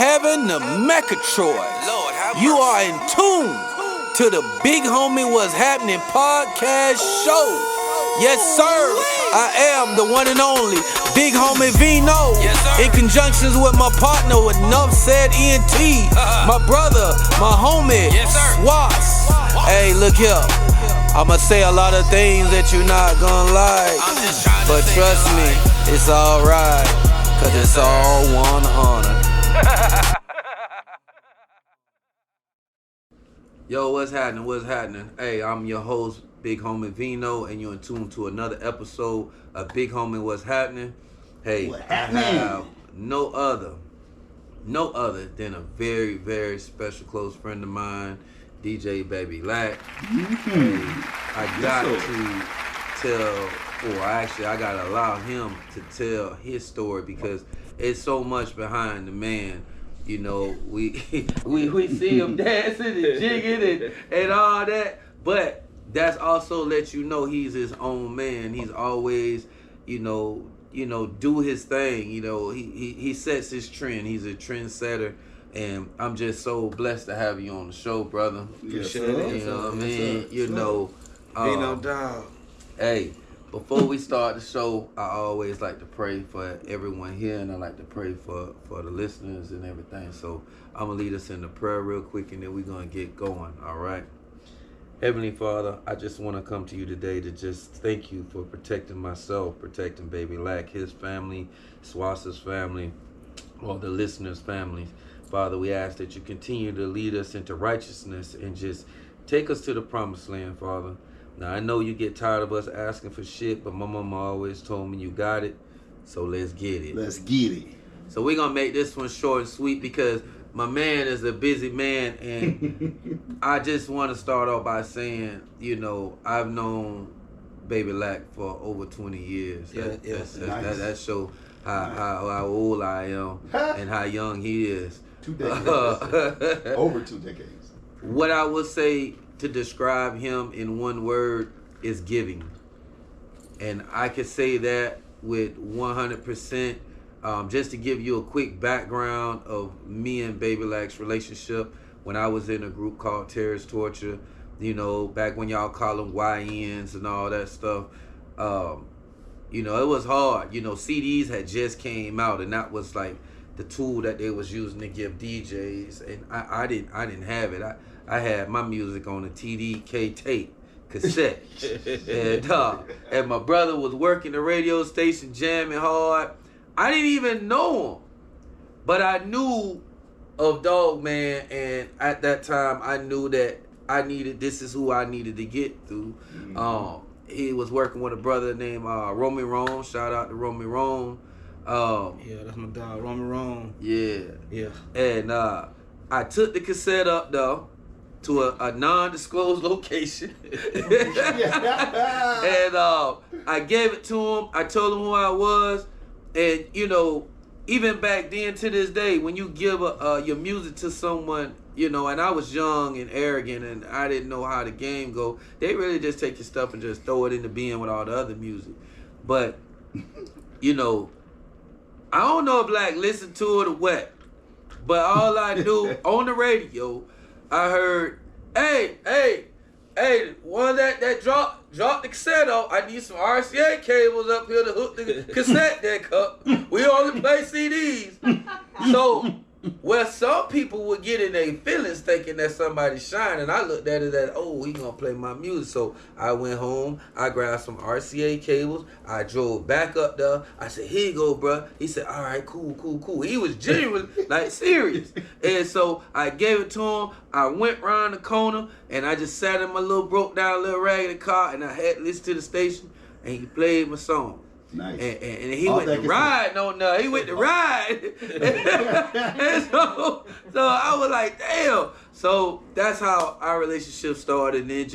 heaven to Mechatroid. You are in tune to the Big Homie What's Happening podcast show. Yes, sir. I am the one and only Big Homie Vino. In conjunction with my partner with Enough Said ENT. My brother, my homie, Swas. Hey, look here. I'ma say a lot of things that you're not gonna like. But trust me, it's alright. Cause it's all 100. Yo, what's happening? What's happening? Hey, I'm your host, Big Homie Vino, and you're in tune to another episode of Big Homie What's Happening. Hey, I have no other than a very, very special close friend of mine, DJ Baby Lac. Hey, I gotta allow him to tell his story because it's so much behind the man. You know, we see him dancing and jigging and all that, but that's also let you know he's his own man. He's always, do his thing. You know, he sets his trend. He's a trendsetter, and I'm just so blessed to have you on the show, brother. Yes, you know what I mean? Vino dog. Hey, before we start the show, I always like to pray for everyone here, and I like to pray for the listeners and everything. So I'm going to lead us in the prayer real quick, and then we're going to get going, all right? Heavenly Father, I just want to come to you today to just thank you for protecting myself, protecting Baby Lac, his family, Swas's family, all the listeners' families. Father, we ask that you continue to lead us into righteousness and just take us to the promised land, Father. Now, I know you get tired of us asking for shit, but my mama always told me you got it, so let's get it. Let's get it. So we're going to make this one short and sweet because my man is a busy man, and I just want to start off by saying, I've known Baby Lac for over 20 years. That shows how old I am and how young he is. 2 decades. Over 2 decades. What I would say to describe him in one word is giving. And I could say that with 100%. Just to give you a quick background of me and Baby Lac's relationship, when I was in a group called Terrorist Torture, back when y'all call them YNs and all that stuff, it was hard. CDs had just came out, and that was like the tool that they was using to give DJs, and I didn't have it. I had my music on a TDK tape cassette, and my brother was working the radio station jamming hard. I didn't even know him, but I knew of Dog Man, and at that time I knew that this is who I needed to get through. Mm-hmm. He was working with a brother named Homie Vino. Shout out to Homie Vino. Yeah, that's my dog, Homie Vino. Yeah. And I took the cassette up though to a non-disclosed location, and I gave it to him. I told him who I was. And, even back then to this day, when you give your music to someone, and I was young and arrogant and I didn't know how the game go, they really just take your stuff and just throw it in the bin with all the other music. But, I don't know if Lac listened to it or what, but all I knew on the radio, I heard, hey, one that dropped the cassette off. I need some RCA cables up here to hook the cassette deck up. We only play CDs. So, where some people would get in their feelings thinking that somebody's shining, I looked at it as, he gonna play my music. So, I went home, I grabbed some RCA cables, I drove back up there. I said, here you go, bro. He said, all right, cool. He was genuine, serious. And so, I gave it to him. I went around the corner, and I just sat in my broke down little raggedy car, and I had to listen to the station, and he played my song. Nice. And he went to ride on there. He went to ride. And so I was like, damn. So that's how our relationship started, and it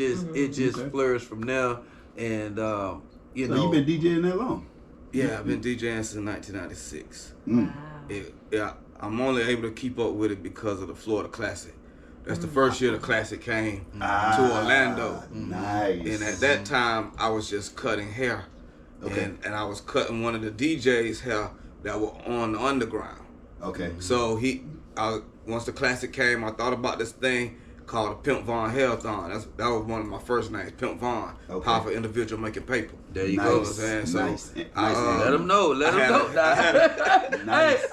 just flourished from there. And So you've been DJing that long? Yeah, I've been DJing since 1996. Wow. I'm only able to keep up with it because of the Florida Classic. That's the first year the Classic came to Orlando. Nice. And at that time, I was just cutting hair. Okay. And I was cutting one of the DJs' hair that were on the underground. Okay. So once the classic came, I thought about this thing called the Pimp Von Hellthon. That was one of my first names, Pimp Von. Okay. Powerful individual making paper. There you Nice. go. You know what I'm saying? So Nice. Let them know. Let them know. Nice. Hey,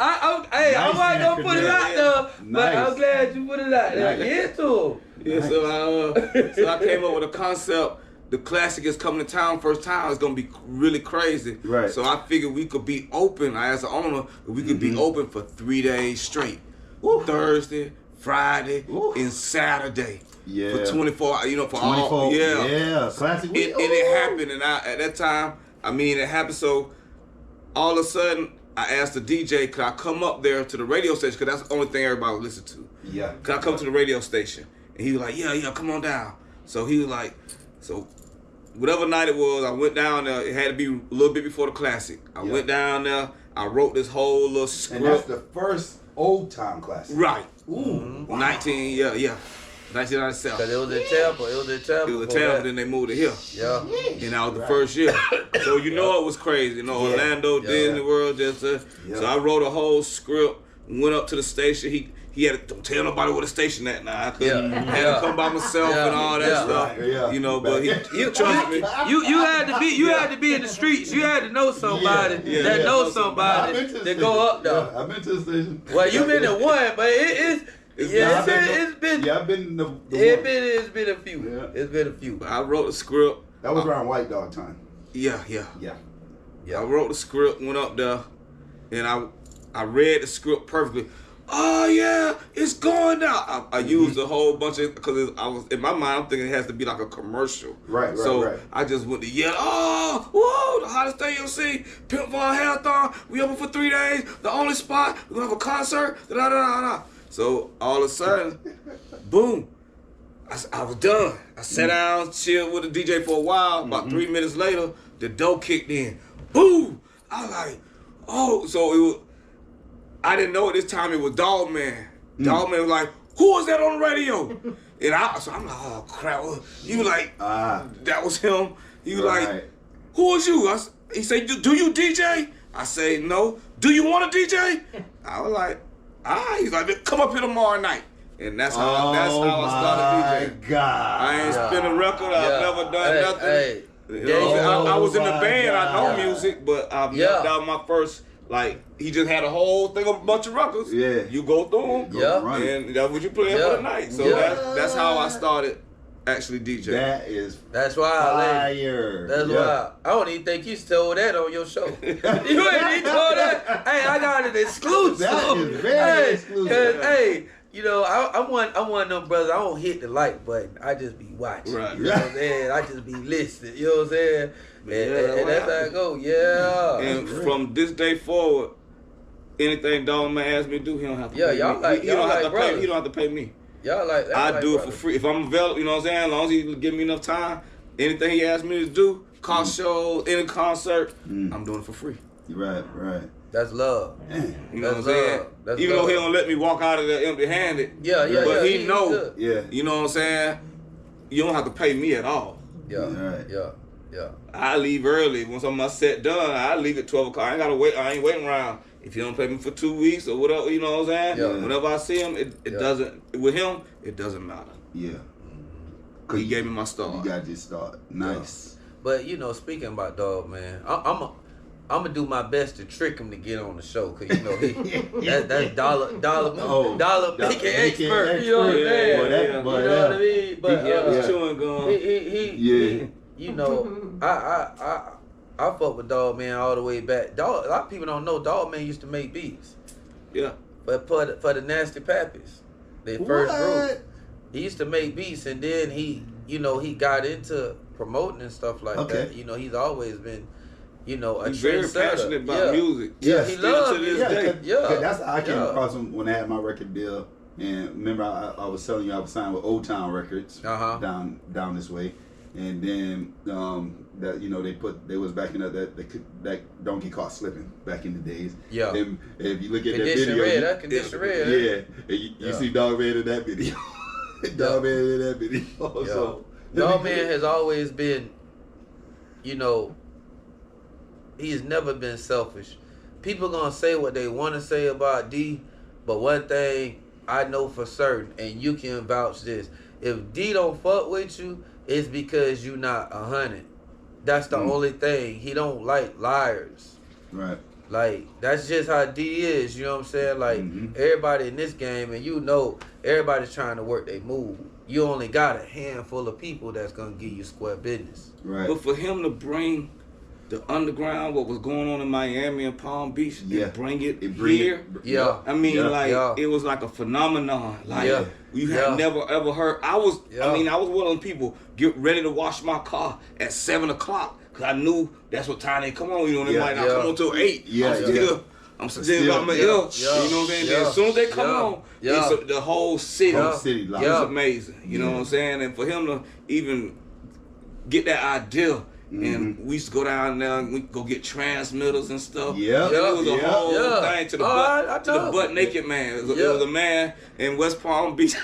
I wasn't gonna put it out there, but Nice. I'm glad you put it out there. Nice. Yeah, too. Yeah, so I came up with a concept. The classic is coming to town first time. It's gonna be really crazy. Right. So I figured we could be open as an owner. We could be open for 3 days straight. Thursday, Friday, and Saturday. Yeah. For 24. For 24. all. Yeah. Yeah. Classic. And it happened, and at that time, it happened. So all of a sudden, I asked the DJ, could I come up there to the radio station? Because that's the only thing everybody would listen to. Yeah. Could I come to the radio station? And he was like, yeah, come on down. So he was like, whatever night it was, I went down there. It had to be a little bit before the classic. I went down there. I wrote this whole little script. And that's the first old time classic. Right. Ooh. Wow. 1997. Cause it was in Tampa. It was in Tampa. Then they moved to here. Yeah. And that was the first year. So it was crazy. Orlando, Disney World, So I wrote a whole script, went up to the station. He had to, don't tell nobody where the station at now. I couldn't had to come by myself and all that stuff. Yeah. But he trusted me. You had to be in the streets. You had to know somebody that knows somebody that go up there. Yeah, I've been to the station. Well, you've been to one, but it's been I've been the it's been a few. Yeah. It's been a few. I wrote the script. That was around White Dog time. Yeah. Yeah. I wrote the script, went up there, and I read the script perfectly. Oh yeah, it's going down. I used a whole bunch of, because I was in my mind, I'm thinking it has to be like a commercial. Right. So I just went to yell, oh, whoa, the hottest thing you'll see, Pimp Von Hellthon. We open for 3 days. The only spot. We're gonna have a concert. Da da da da. So all of a sudden, boom, I was done. I sat down, chilled with the DJ for a while. About 3 minutes later, the door kicked in. Boom! I was like, oh, so it was. I didn't know at this time it was Dog Man. Dog Man was like, who was that on the radio? And so I'm like, oh crap. He was like, that was him. He was like, who was you? He said, do you DJ? I say, no. Do you want to DJ? I was like, he's like, come up here tomorrow night. And that's how I started DJing. God. I ain't spin a record. I've never done nothing. Hey. I was in the band. God. I know music, but that was my first. Like, he just had a whole thing of a bunch of records. Yeah. You go through them. Yeah. And that's what you playing for the night. So that's how I started actually DJing. That's why fire. That's why I don't even think you told that on your show. You ain't even told that. Hey, I got an exclusive. That is very exclusive. Cause I'm one of them brothers. I don't hit the like button. I just be watching. Right. You know what I'm saying? I just be listening. You know what I'm saying? And that's how it go. Yeah. And from this day forward, anything Dog Man asks me to do, he don't have to pay me. Y'all like He don't brothers. have to pay me. Y'all like that. I do it for free. If I'm available, you know what I'm saying? As long as he give me enough time, anything he asks me to do, car shows, any concert, I'm doing it for free. Right. That's love. You know what I'm saying? Even though he don't let me walk out of there empty-handed. But he know. Yeah. You know what I'm saying? You don't have to pay me at all. Yeah. I leave early. Once I'm my set done, I leave at 12 o'clock. I ain't gotta wait. I ain't waiting around. If you don't pay me for 2 weeks or whatever, you know what I'm saying? Yeah. Whenever I see him, it doesn't. With him, it doesn't matter. Yeah. He gave me my start. You got your start. Nice. But speaking about Dog Man, I'm gonna do my best to trick him to get on the show, cause that's dollar making expert. You know what I'm saying? You know what I mean? But chewing gum. I fuck with Dog Man all the way back. A lot of people don't know Dog Man used to make beats. Yeah. But for the Nasty Pappies, their first group, he used to make beats, and then he got into promoting and stuff like that. He's always been, a he's very passionate about music. Yeah, he loves to this day. Cause that's how I came across him when I had my record deal. And remember, I was telling you I was signed with Old Town Records down this way, and then they was backing up that Donkey Caught Slipping back in the days. Yeah. And if you look at Condition that video, Condition Red. Yeah, and you see Dog Man in that video. Dog Man in that video. Yeah. So Dog Man has always been, he has never been selfish. People gonna say what they want to say about D, But one thing I know for certain, and you can vouch this, if D don't fuck with you, it's because you not 100. That's the only thing. He don't like liars. Right. Like, that's just how D is, you know what I'm saying? Like, everybody in this game, and you know, everybody's trying to work their move. You only got a handful of people that's going to give you square business. Right. But for him to bring the underground, what was going on in Miami and Palm Beach, and bring it here. I mean, it was like a phenomenon. Like, you had never ever heard. I was one of them people get ready to wash my car at 7 o'clock because I knew that's what time they come on. You know, they might not come on till 8. I'm still got my ear. You know what I'm saying? Then as soon as they come on, it's the whole city. Is amazing. You know what I'm saying? And for him to even get that idea. And we used to go down there and we go get transmitters and stuff. It was a whole thing to the butt naked man. It was a man in West Palm Beach.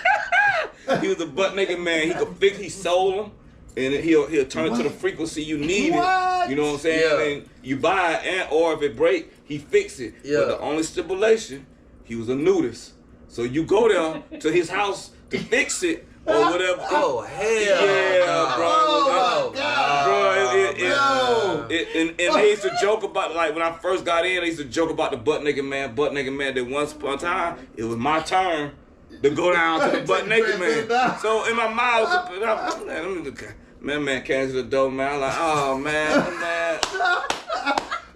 He was a butt naked man. He could fix. He sold them, and he'll turn to the frequency you need it. You know what I'm saying? And you buy it, or if it break, he fix it. But the only stipulation, he was a nudist. So you go there to his house to fix it. Or whatever. Oh, hell. Bro. And they used to joke about, like, when I first got in, they used to joke about the butt naked man. That once upon a time, it was my turn to go down to the butt naked man. So in my mind, man came to the door, man. I'm like, oh, man.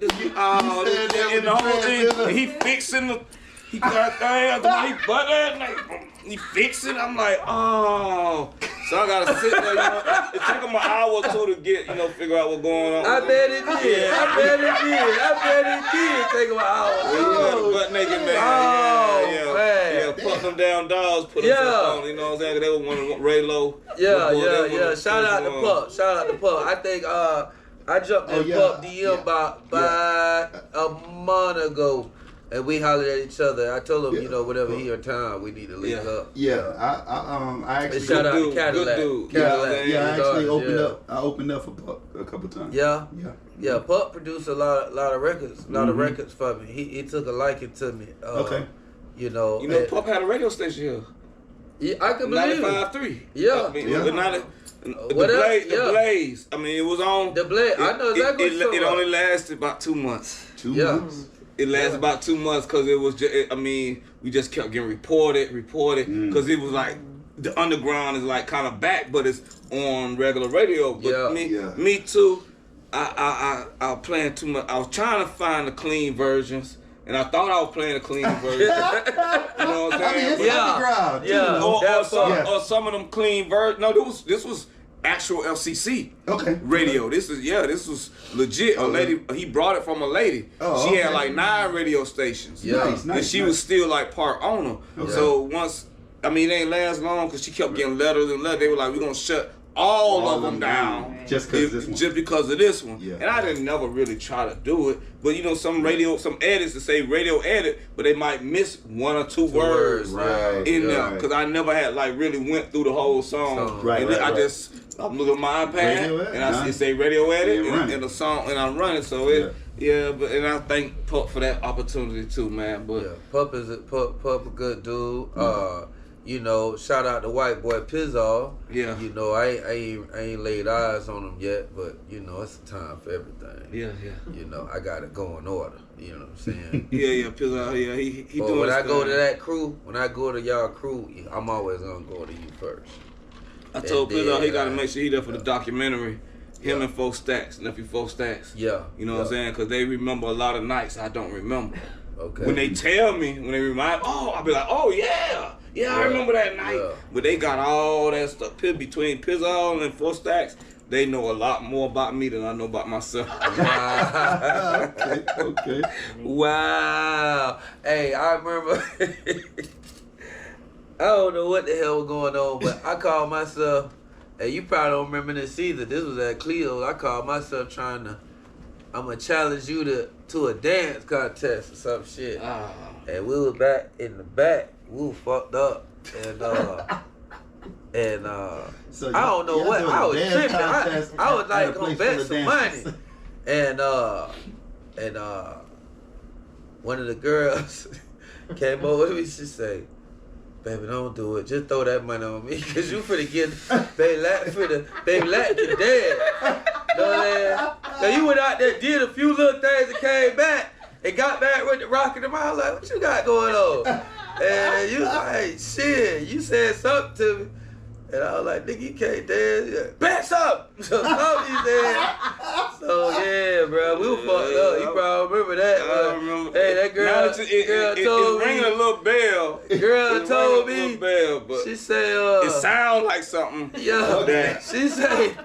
And the whole thing, he fixing the. He got things, he fix it. I'm like, oh. So I gotta sit there, you know. It took him an hour or two to get, figure out what's going on. I bet it did. I bet it did take him an hour. Butt naked man. Man. Put them down dogs, put them on, you know what I'm saying? They were one of Raylo. Shout out to Pup. I think I jumped in Pup DM about a month ago. And we hollered at each other. I told him, whatever he or time, we need to link up. I actually shout out to Cadillac. I actually opened up for Pup a couple times. Pup produced a lot of records, records for me. He took a liking to me. Pup had a radio station here. Yeah, I can believe it. 95.3. The Blaze. I mean, it was on. The Blaze. I know exactly what it only lasted about 2 months. 2 months? It lasted about 2 months because it was just, we just kept getting reported because it was like the underground is like kind of back, but it's on regular radio. But me too. I was playing too much. I was trying to find the clean versions, and I thought I was playing a clean version. You know what I'm saying? Or some of them clean versions. No, this was actual FCC radio. This was legit. A lady, he brought it from a lady. She had like 9 radio stations. And she was still like part owner. So once, it ain't last long because she kept getting letters and letters. They were like, we're gonna shut all of them down just because of this one. And I didn't never really try to do it. But some edits to say radio edit, but they might miss 1 or 2 words in there because I never had like really went through the whole song. I'm looking at my iPad and I say radio edit and the song and I'm running. So and I thank Pup for that opportunity too, man. But Pup is a good dude. Shout out to white boy Pizzall. I ain't laid eyes on him yet, but it's a time for everything. I got it go in order. You know what I'm saying? Pizzall. He but doing. When I go to that crew, when I go to y'all crew, I'm always gonna go to you first. I told Pizzall he got to make sure he there for the documentary. Him and nephew 4 Stacks. You know what I'm saying? Because they remember a lot of nights I don't remember. Okay. When they tell me, when they remind, I'll be like, I remember that night. But they got all that stuff between Pizzall and 4 Stacks. They know a lot more about me than I know about myself. Wow. Okay. Wow. Hey, I remember. I don't know what the hell was going on, but I called myself, and you probably don't remember this either. This was at Cleo. I called myself I'm going to challenge you to a dance contest or some shit. And we were back in the back. We were fucked up. And so I don't know what. I was tripping. I was like, going to bet some money. And one of the girls, Came over to me, she say, baby, don't do it. Just throw that money on me, cause you finna get Baby Lac you dead. Know what I'm saying? Now you went out there, did a few little things, and came back, and got back with the rocket in my house. Like, what you got going on? And you was like, shit, you said something to me. And I was like, nigga, you can't dance. Back up! So something he said. So yeah, bro, we were fucked up. You probably remember that. I remember. Hey, that girl told me. It's ringing a little bell. Girl told me. A little bell, but she said, it sounds like something. Yeah. She said,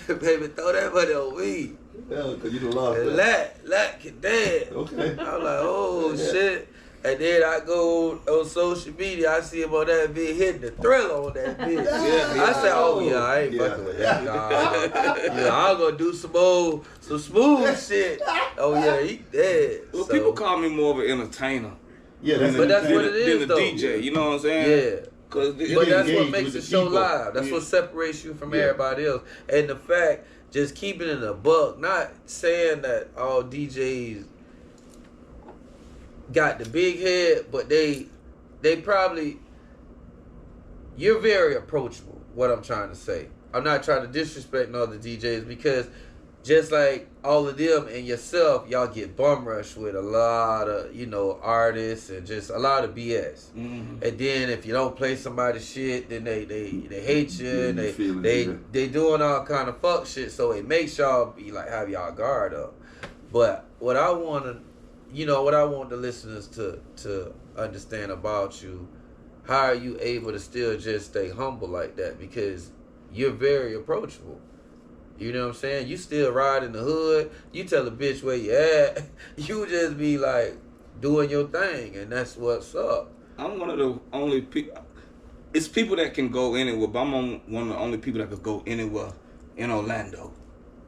baby, throw that money on me. Yeah, cause you done lost and Lac can dance. Okay. I was like, oh shit. And then I go on social media, I see him on that vid hitting the Thriller on that vid. I said, oh yeah, I ain't fucking with that. Nah. Yeah, I'm gonna do some smooth shit. Oh yeah, he dead. Well, people call me more of an entertainer. Yeah, but that's what it is, than though. a DJ, you know what I'm saying? Yeah. But that's what makes the show live. That's what separates you from everybody else. And the fact, just keeping it a buck, not saying that all DJs got the big head, but they probably, you're very approachable, what I'm trying to say. I'm not trying to disrespect other DJs, because just like all of them and yourself, y'all get bum rushed with a lot of, artists and just a lot of BS. Mm-hmm. And then if you don't play somebody's shit, then they hate you, and they doing all kind of fuck shit, so it makes y'all be like, have y'all guard up. But what I want the listeners to understand about you, how are you able to still just stay humble like that? Because you're very approachable. You know what I'm saying? You still ride in the hood. You tell a bitch where you at. You just be like doing your thing, and that's what's up. I'm one of the only people. It's people that can go anywhere, but I'm one of the only people that could go anywhere in Orlando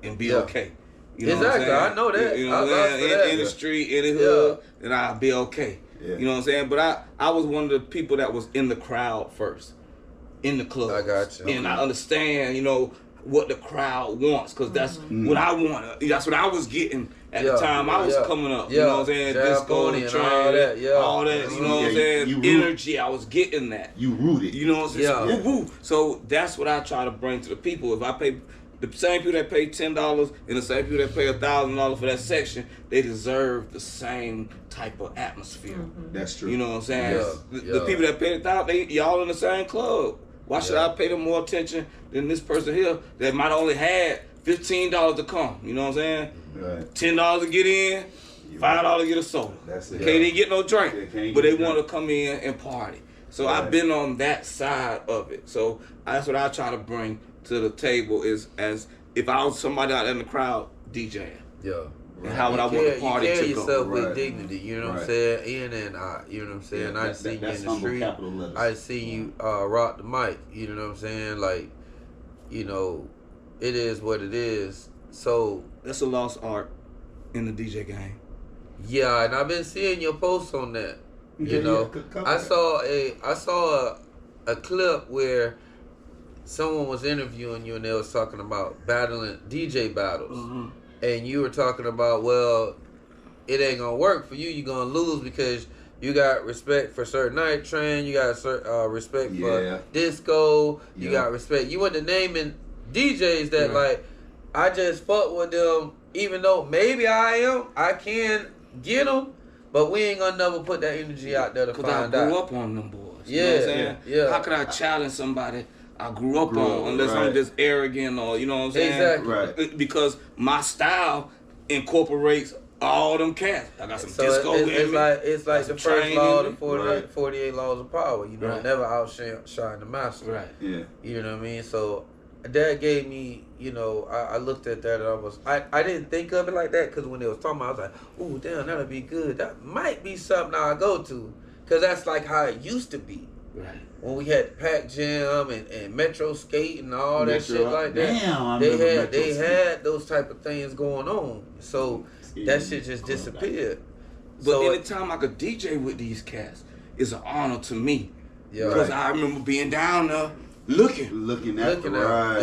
and be okay. You know exactly, what I'm saying? I know that. You know, in the street, in the hood, and I'll be okay. Yeah. You know what I'm saying? But I was one of the people that was in the crowd first, in the club. I got you. And I understand, what the crowd wants, because that's what I want. That's what I was getting at the time I was coming up. You know what I'm saying? Disco, and train, all that. You know what I'm saying? Energy, I was getting that. You rooted. You know what I'm saying? Woo woo. So that's what I try to bring to the people. If I pay the same people that pay $10 and the same people that pay $1,000 for that section, they deserve the same type of atmosphere. Mm-hmm. That's true. You know what I'm saying? The people that pay $1,000, y'all in the same club. Why should I pay them more attention than this person here that might only had $15 to come? You know what I'm saying? Right. $10 to get in, $5 to get a soda. That's it. Can't even get no drink, but they want to come in and party. So I've been on that side of it. So that's what I try to bring to the table, is as if I was somebody out in the crowd DJing. Yeah. And how would I want the party to go? You carry yourself with dignity, you know what I'm saying? In and out, you know what I'm saying? Yeah, I seen you in the street. I seen you rock the mic, you know what I'm saying? Like, it is what it is. So that's a lost art in the DJ game. Yeah, and I've been seeing your posts on that. I saw a clip where someone was interviewing you and they was talking about battling DJ battles. Mm-hmm. And you were talking about, well, it ain't gonna work for you. You're gonna lose because you got respect for certain night train. You got respect for disco. You got respect. You went to naming DJs that like, I just fuck with them, even though maybe I can get them, but we ain't gonna never put that energy out there to find out. Because I grew up on them boys. You know what I'm saying? Yeah. How could I challenge somebody I grew up on, unless I'm just arrogant or, you know what I'm saying? Exactly. Right. Because my style incorporates all them cats. I got some disco in me. It's like the first law of the 48 laws of power. Never outshine the master. Right. Yeah. You know what I mean? So that gave me, I looked at that and I didn't think of it like that, because when they was talking about it, I was like, oh, damn, that'll be good. That might be something I'll go to, because that's like how it used to be. Right. When we had Pac Jam and Metro Skate and all that shit like that. Damn, they had those type of things going on. So that shit just disappeared. But anytime I could DJ with these cats, it's an honor to me. Yeah. Because I remember being down there looking at right.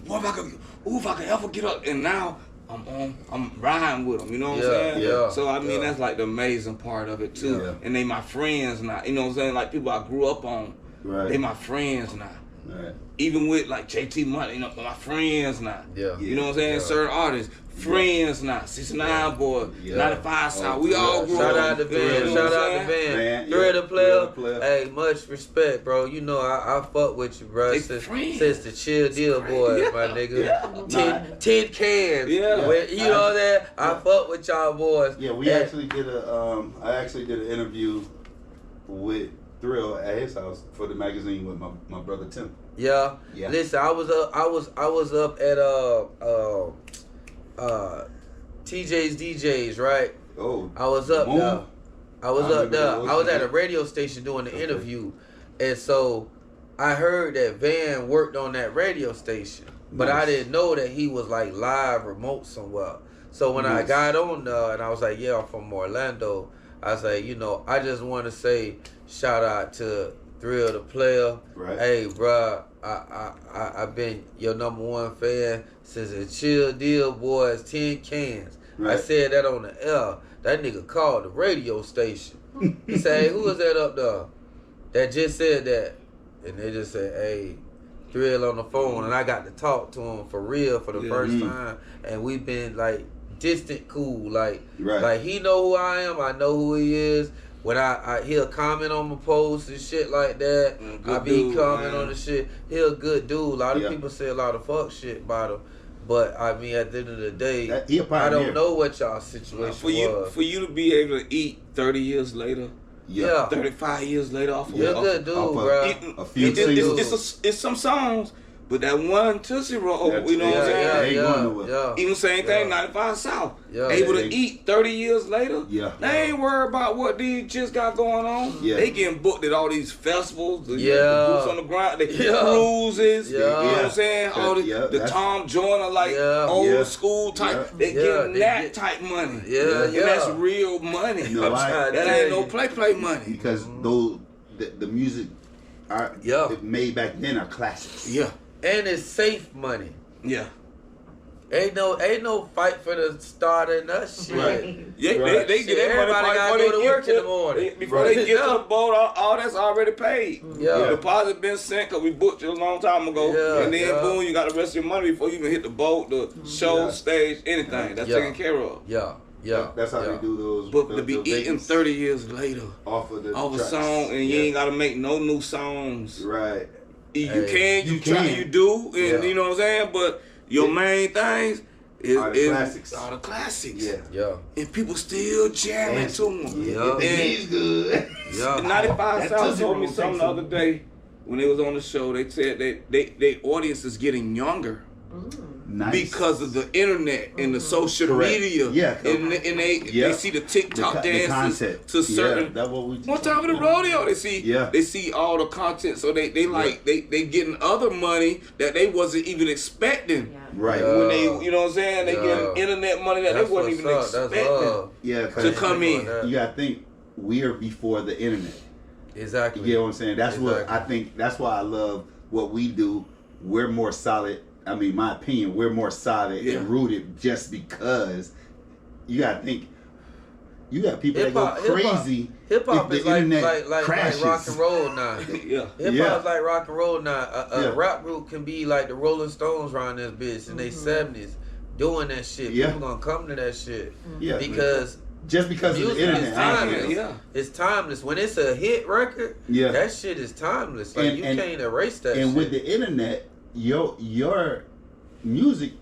Boy, if I could ever get up, and now I'm riding with them, you know what I'm saying? Yeah. So I mean that's like the amazing part of it too. Yeah. And they my friends now, you know what I'm saying? Like people I grew up on, they my friends now. Right. Even with like JT Money, you know, my friends now. Yeah. You know what I'm saying? Certain artists, friends now. 69 boy, 95 South. We all grew up. Shout out to Van. Shout out to Van. Thread the player. Hey, much respect, bro. You know I fuck with you, bro. Since the Chill Deal boys, my nigga. 10 cans. Yeah. You know that? I fuck with y'all boys. Yeah, we actually did I actually did an interview with Thrill at his house for the magazine with my brother Tim. Yeah. Listen, I was up at TJ's DJs, right? Oh. I was up there. I was at a radio station doing the interview, and so I heard that Van worked on that radio station, but I didn't know that he was like live remote somewhere. So when I got on there and I was like, yeah, I'm from Orlando, I was like, you know, I just want to say shout out to Thrill the Player. Right. Hey, bruh, I've been your #1 fan since the Chill Deal Boys 10 cans. Right. I said that on the air. That nigga called the radio station. He said, hey, who was that up there that just said that? And they just said, hey, Thrill on the phone. And I got to talk to him for real for the first time. And we've been like distant cool. Like he know who I am. I know who he is. When he'll comment on my posts and shit like that, I be commenting on the shit. He a good dude. A lot of people say a lot of fuck shit about him. But I mean, at the end of the day, I don't know what y'all situation was. For you to be able to eat 30 years later, 35 years later off of you're a good dude, bro. A few singles. It's some songs. But that one Tootsie Roll, you know what I'm saying? Even same thing, 95 South. Able to eat 30 years later. They ain't worried about what these just got going on. They getting booked at all these festivals, the boots on the ground, the cruises, you know what I'm saying? All the Tom Joyner, like old school type. They getting that type money. And that's real money. That ain't no play money. Because the music made back then are classics. And it's safe money. Yeah. Ain't no fight for the start and that shit. They get everybody got to go to work in the morning. Before they get to the boat, all that's already paid. The deposit been sent because we booked it a long time ago. And then boom, you got the rest of your money before you even hit the boat, the show, stage, anything. That's taken care of. That's how they do those. But to be eating 30 years later off of a song, and you ain't got to make no new songs. Right. You do, and you know what I'm saying? But your main things is all the classics. And people still jamming to them. And he's good. 95 South told me something the other day when they was on the show. They said they audience is getting younger. Because of the internet and the social media, and they see the TikTok dances to certain. One time at the rodeo, they see all the content, so they getting other money that they wasn't even expecting. Right. When they, you know what I'm saying, they getting internet money that they wasn't even expecting to come in. You gotta think we are before the internet. Exactly. You get what I'm saying? That's what I think. That's why I love what we do. We're more solid. I mean, my opinion, we're more solid and rooted just because you gotta think. You got people that go crazy. Hip hop is like crashes. rock and roll now. Hip hop is like rock and roll now. A rap group can be like the Rolling Stones around this bitch in their 70s doing that shit. People gonna come to that shit. Because just because of the internet, it's timeless. When it's a hit record, that shit is timeless. Like you can't erase that. And shit. with the internet, your music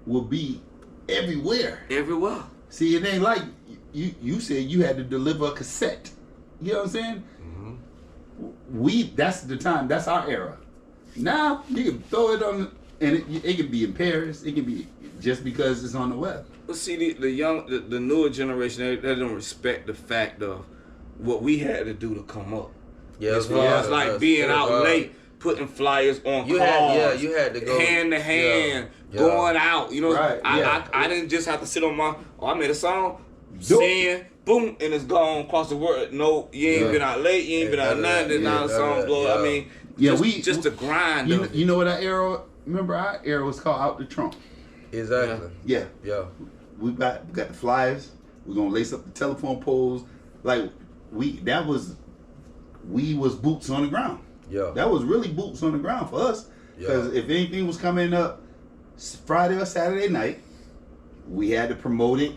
will be everywhere. Everywhere. See, it ain't like you said you had to deliver a cassette. You know what I'm saying? That's the time. That's our era. Now you can throw it on, and it can be in Paris. It can be just because it's on the web. But see, the newer generation, they don't respect the fact of what we had to do to come up. As far as like being out late. Putting flyers on cars. You had to go hand to hand, going out. You know, I didn't just have to sit on I made a song, sing, boom, and it's gone across the world. No, you ain't been out late, you ain't been out nothing, now the song's blow. I mean, just the grind. You know what our era? Remember our era was called Out the Trunk. Exactly. Yeah. Yeah. We got the flyers. We're gonna lace up the telephone poles. Like we was boots on the ground. Yeah. That was really boots on the ground for us. Because if anything was coming up Friday or Saturday night, we had to promote it,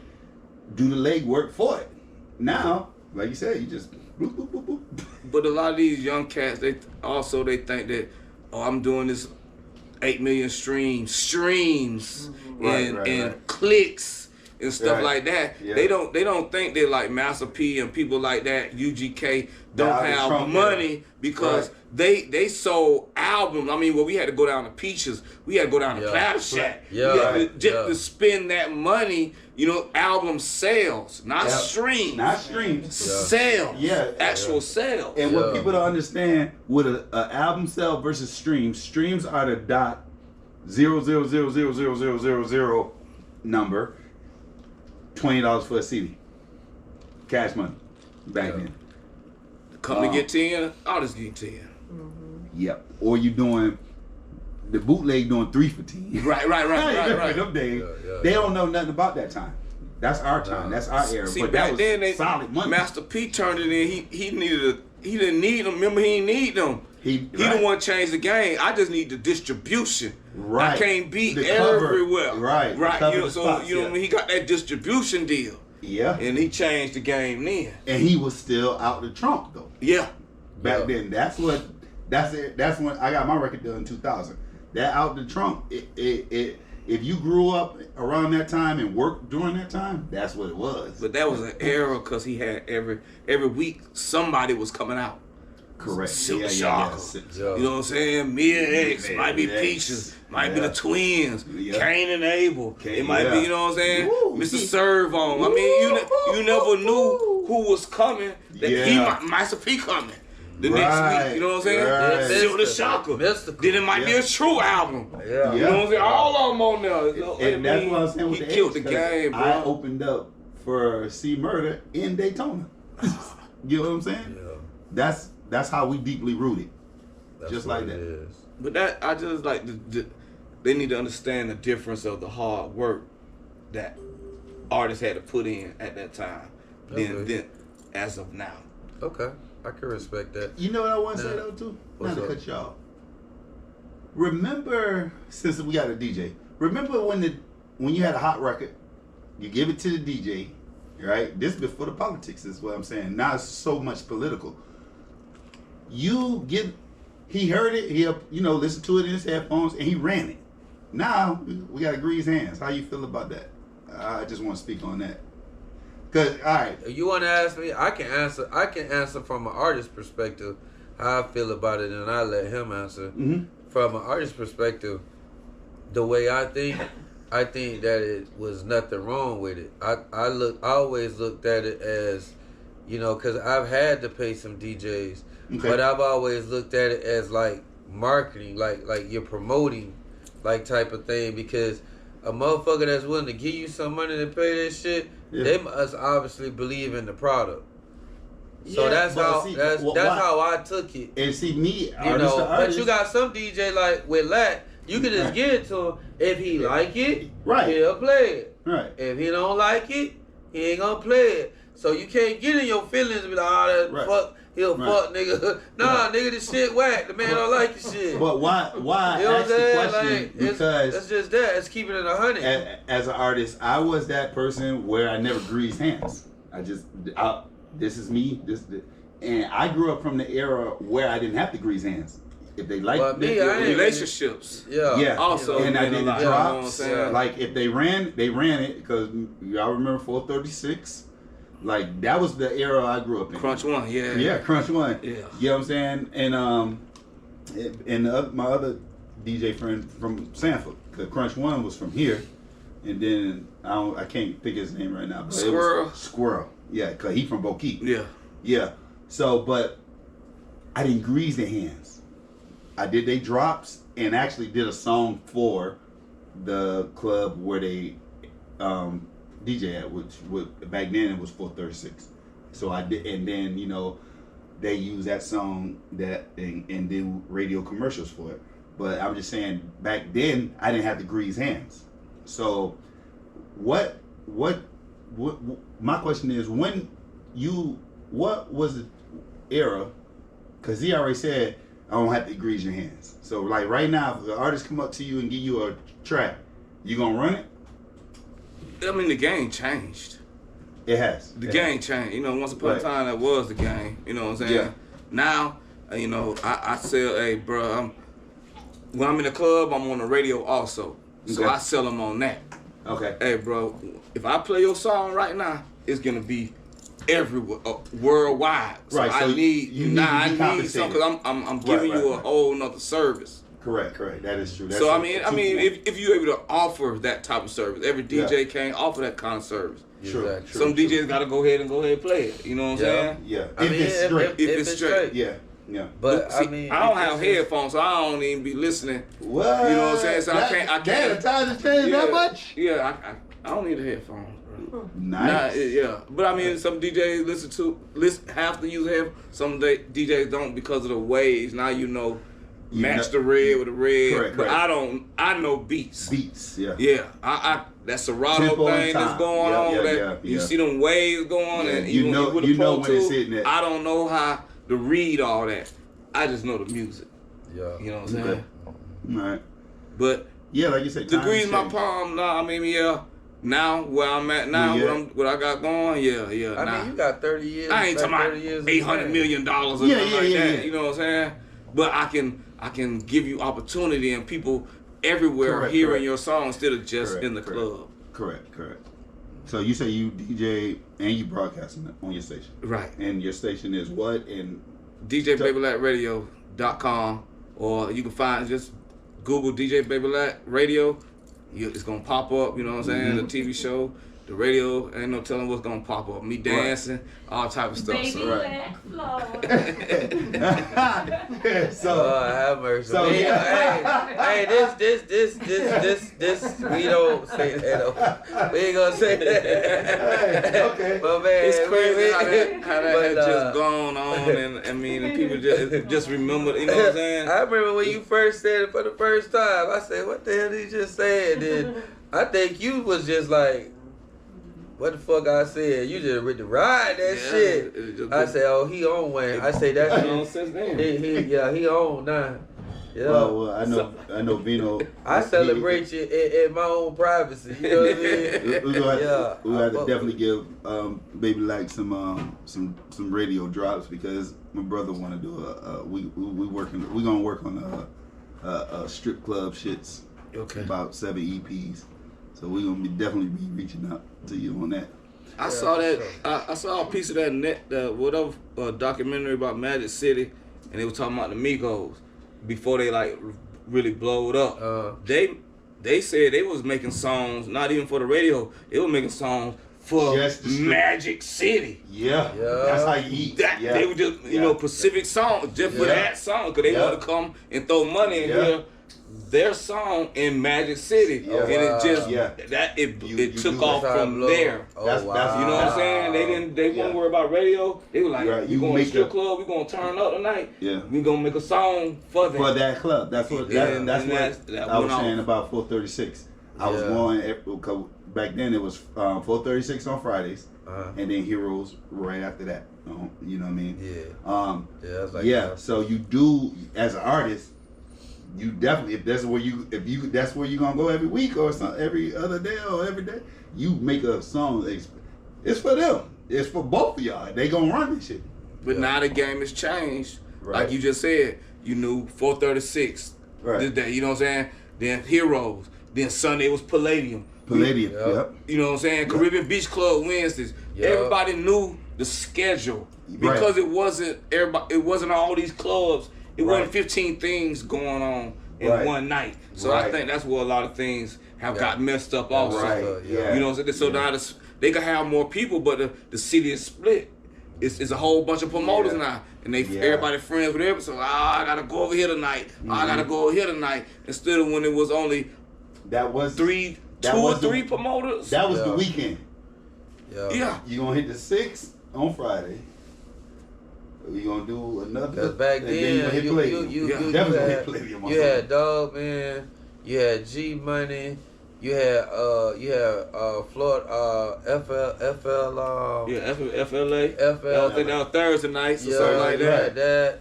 do the legwork for it. Now, like you said, you just boop, boop, boop, boop. But a lot of these young cats, they think that, I'm doing this 8 million streams and clicks and stuff like that. Yeah. They don't think that like Master P and people like that, UGK, don't have money because they sold albums. I mean, we had to go down to Peaches, we had to go down to Platter Shack, to spend that money. Album sales, not streams. Not streams. Sales. Yeah. Actual sales. And what people don't understand with an album sale versus streams are the dot 0.0000000 number. $20 for a CD. Cash money. Back then. The company get 10, artists get 10. Yep. Or you doing the bootleg doing 3 for 10. Right. Them days, they don't know nothing about that time. That's our time. That's our era. See, but back that was then, solid money. Master P turned it in. He didn't need them. Remember, he didn't need them. He didn't want to change the game. I just need the distribution. Right. I can't be everywhere. Right. He got that distribution deal. Yeah. And he changed the game then. And he was still out the trunk though. Yeah. Back then, that's when I got my record deal in 2000. That out the trunk, if you grew up around that time and worked during that time, that's what it was. But that was an era because he had every week somebody was coming out. Correct. Silk Shocker. You know what I'm saying? Mia X, might be Peaches, might be the Twins, Cain and Abel. It might be, you know what I'm saying? Woo. Mr. Servon. I mean, you never knew who was coming. That he might be coming. The next week, you know what I'm saying? Right. Silk the Shocker. Then it might be a true album. Yeah. You know what I'm saying? All of them on there. And that's what I'm saying with he killed the game, bro. I opened up for C Murder in Daytona. You know what I'm saying? Yeah. That's how we deeply rooted. Just like that. Is. But that, I just like, they need to understand the difference of the hard work that artists had to put in at that time than as of now. Okay. I can respect that. You know what I want to say though too? Not to cut y'all. Remember, since we got a DJ, remember when you had a hot record, you give it to the DJ, right? This before the politics is what I'm saying. Now it's so much political. He heard it, he listened to it in his headphones, and he ran it. Now we got to grease hands. How you feel about that? I just want to speak on that. Cause all right, you want to ask me? I can answer from an artist perspective how I feel about it, and I let him answer. Mm-hmm. From an artist perspective, the way I think that it was nothing wrong with it. I always looked at it as, because I've had to pay some DJs, but I've always looked at it as like marketing, like you're promoting, like type of thing, because a motherfucker that's willing to give you some money to pay this shit, they must obviously believe in the product. So that's how I took it. And see me, but you got some DJ like with Lac, you can just give it to him. If he like it, he'll play it. Right. If he don't like it, he ain't gonna play it. So you can't get in your feelings and be like, fuck. He'll fuck nigga. Nah, nigga, this shit whack. The man don't like your shit. But why? You know ask the question? Like, because it's just that. It's keeping it 100. As an artist, I was that person where I never greased hands. This is me. And I grew up from the era where I didn't have to grease hands. If they like relationships. Yeah. Also, and I did the drops. You know what I'm saying? Like if they ran it because y'all remember 436. Like that was the era I grew up in. Crunch One, Crunch One. Yeah, you know what I'm saying? And my other DJ friend from Sanford, the Crunch One was from here, and then I can't think of his name right now. But Squirrel. Yeah, cause he from Bokeep. Yeah. So, but I didn't grease their hands. I did they drops and actually did a song for the club where they DJ at, which back then it was 436. So I did, and then they use that song and do radio commercials for it. But I'm just saying, back then I didn't have to grease hands. So, what? My question is, what was the era? Because he already said, I don't have to grease your hands. So, like right now, if the artist come up to you and give you a track, you gonna run it? I mean, the game changed. It has. The game changed. You know, once upon a time, that was the game. You know what I'm saying? Yeah. Now, you know, I sell, hey, bro, when I'm in the club, I'm on the radio also. So I sell them on that. Okay. Hey, bro, if I play your song right now, it's going to be everywhere, worldwide. So right. I So need, you need something, because I'm giving you a whole nother service. Correct. That is true. That's so, I mean, if you're able to offer that type of service, every DJ can't offer that kind of service. True. Some DJs got to go ahead and play it. You know what I'm saying? Yeah. If it's straight. Yeah. But see, I don't have headphones, so I don't even be listening. What? You know what I'm saying? So I can't. Damn, the time has changed that much? Yeah, I don't need the headphones, bro. Nice. But I mean, some DJs have to use headphones. Some DJs don't because of the waves. Now you know. Match the red with the red. Correct. But I know beats. Yeah. Yeah. That Serato thing that's going on. You see them waves going, and you know when it's hitting it. I don't know how to read all that. I just know the music. Yeah. You know what I'm saying? All right. But like you said, to grease my palm, now where I'm at now, what I got going, I mean, you got 30 years. I ain't talking about $800 million or something like that. You know what I'm saying? But I can give you opportunity and people everywhere hearing your song instead of just in the club. Correct. So you say you DJ and you broadcasting on your station. Right. And your station is what? And DJ Baby Lac Radio.com, or you can just Google DJ Baby Lac Radio. It's gonna pop up, you know what I'm saying? The TV show, the radio, ain't no telling what's gonna pop up. Me dancing, all type of stuff. Baby Lac flow. Have mercy. So, hey, this, we don't say that. We ain't gonna say that. Okay. But man, it's crazy how that has just gone on, and I mean, and people just remember, you know what I'm saying? I remember when you first said it for the first time. I said, "What the hell did he just say?" And then I think you was just like, "What the fuck I said?" You just ready to ride that shit. I say, "Oh, he on one." I say that's on since then. He on now. Yeah. Well, I know Vino. I celebrate you in my own privacy. You know what I mean? We have to definitely give Baby Lac some radio drops, because my brother want to do we gonna work on a strip club shits. Okay. About 7 EPs. So we're gonna definitely be reaching out to you on that. I saw that. I saw a piece of that documentary about Magic City, and they were talking about the Migos before they like really blowed up. They said they was making songs not even for the radio. They were making songs for Magic City. Yeah, that's how you eat. They were just Pacific songs just for that song, because they want to come and throw money in here. Their song in Magic City, and it just it took off from there. That's you know what I'm saying? They won't worry about radio. They were like, we going to strip club, we gonna turn up tonight. Yeah, we gonna make a song for them. For that club. That's what I was saying about 436. I was going back then. It was 436 on Fridays, and then Heroes right after that. You know what I mean? Yeah. So you do, as an artist, you definitely, if that's where you're gonna go every week or something, every other day or every day, you make a song. It's for them. It's for both of y'all. They gonna run this shit. But now the game has changed. Right. Like you just said, you knew 436. Right. This day, you know what I'm saying? Then Heroes. Then Sunday was Palladium. Yep. You know what I'm saying? Caribbean Beach Club Wednesdays. Yep. Everybody knew the schedule because it wasn't all these clubs. It wasn't 15 things going on in one night. So I think that's where a lot of things have got messed up also. Right. You know what I'm saying? So now they can have more people, but the city is split. It's a whole bunch of promoters now. And everybody friends with everybody. So I gotta go over here tonight. I gotta go over here tonight. Instead of when it was only two or three promoters. That was the weekend. Yeah. You gonna hit the 6th on Friday. We gonna do another. Because back then, you had Dog Man, you had G Money, You had Florida FLA. I think that was Thursday nights or something like that. That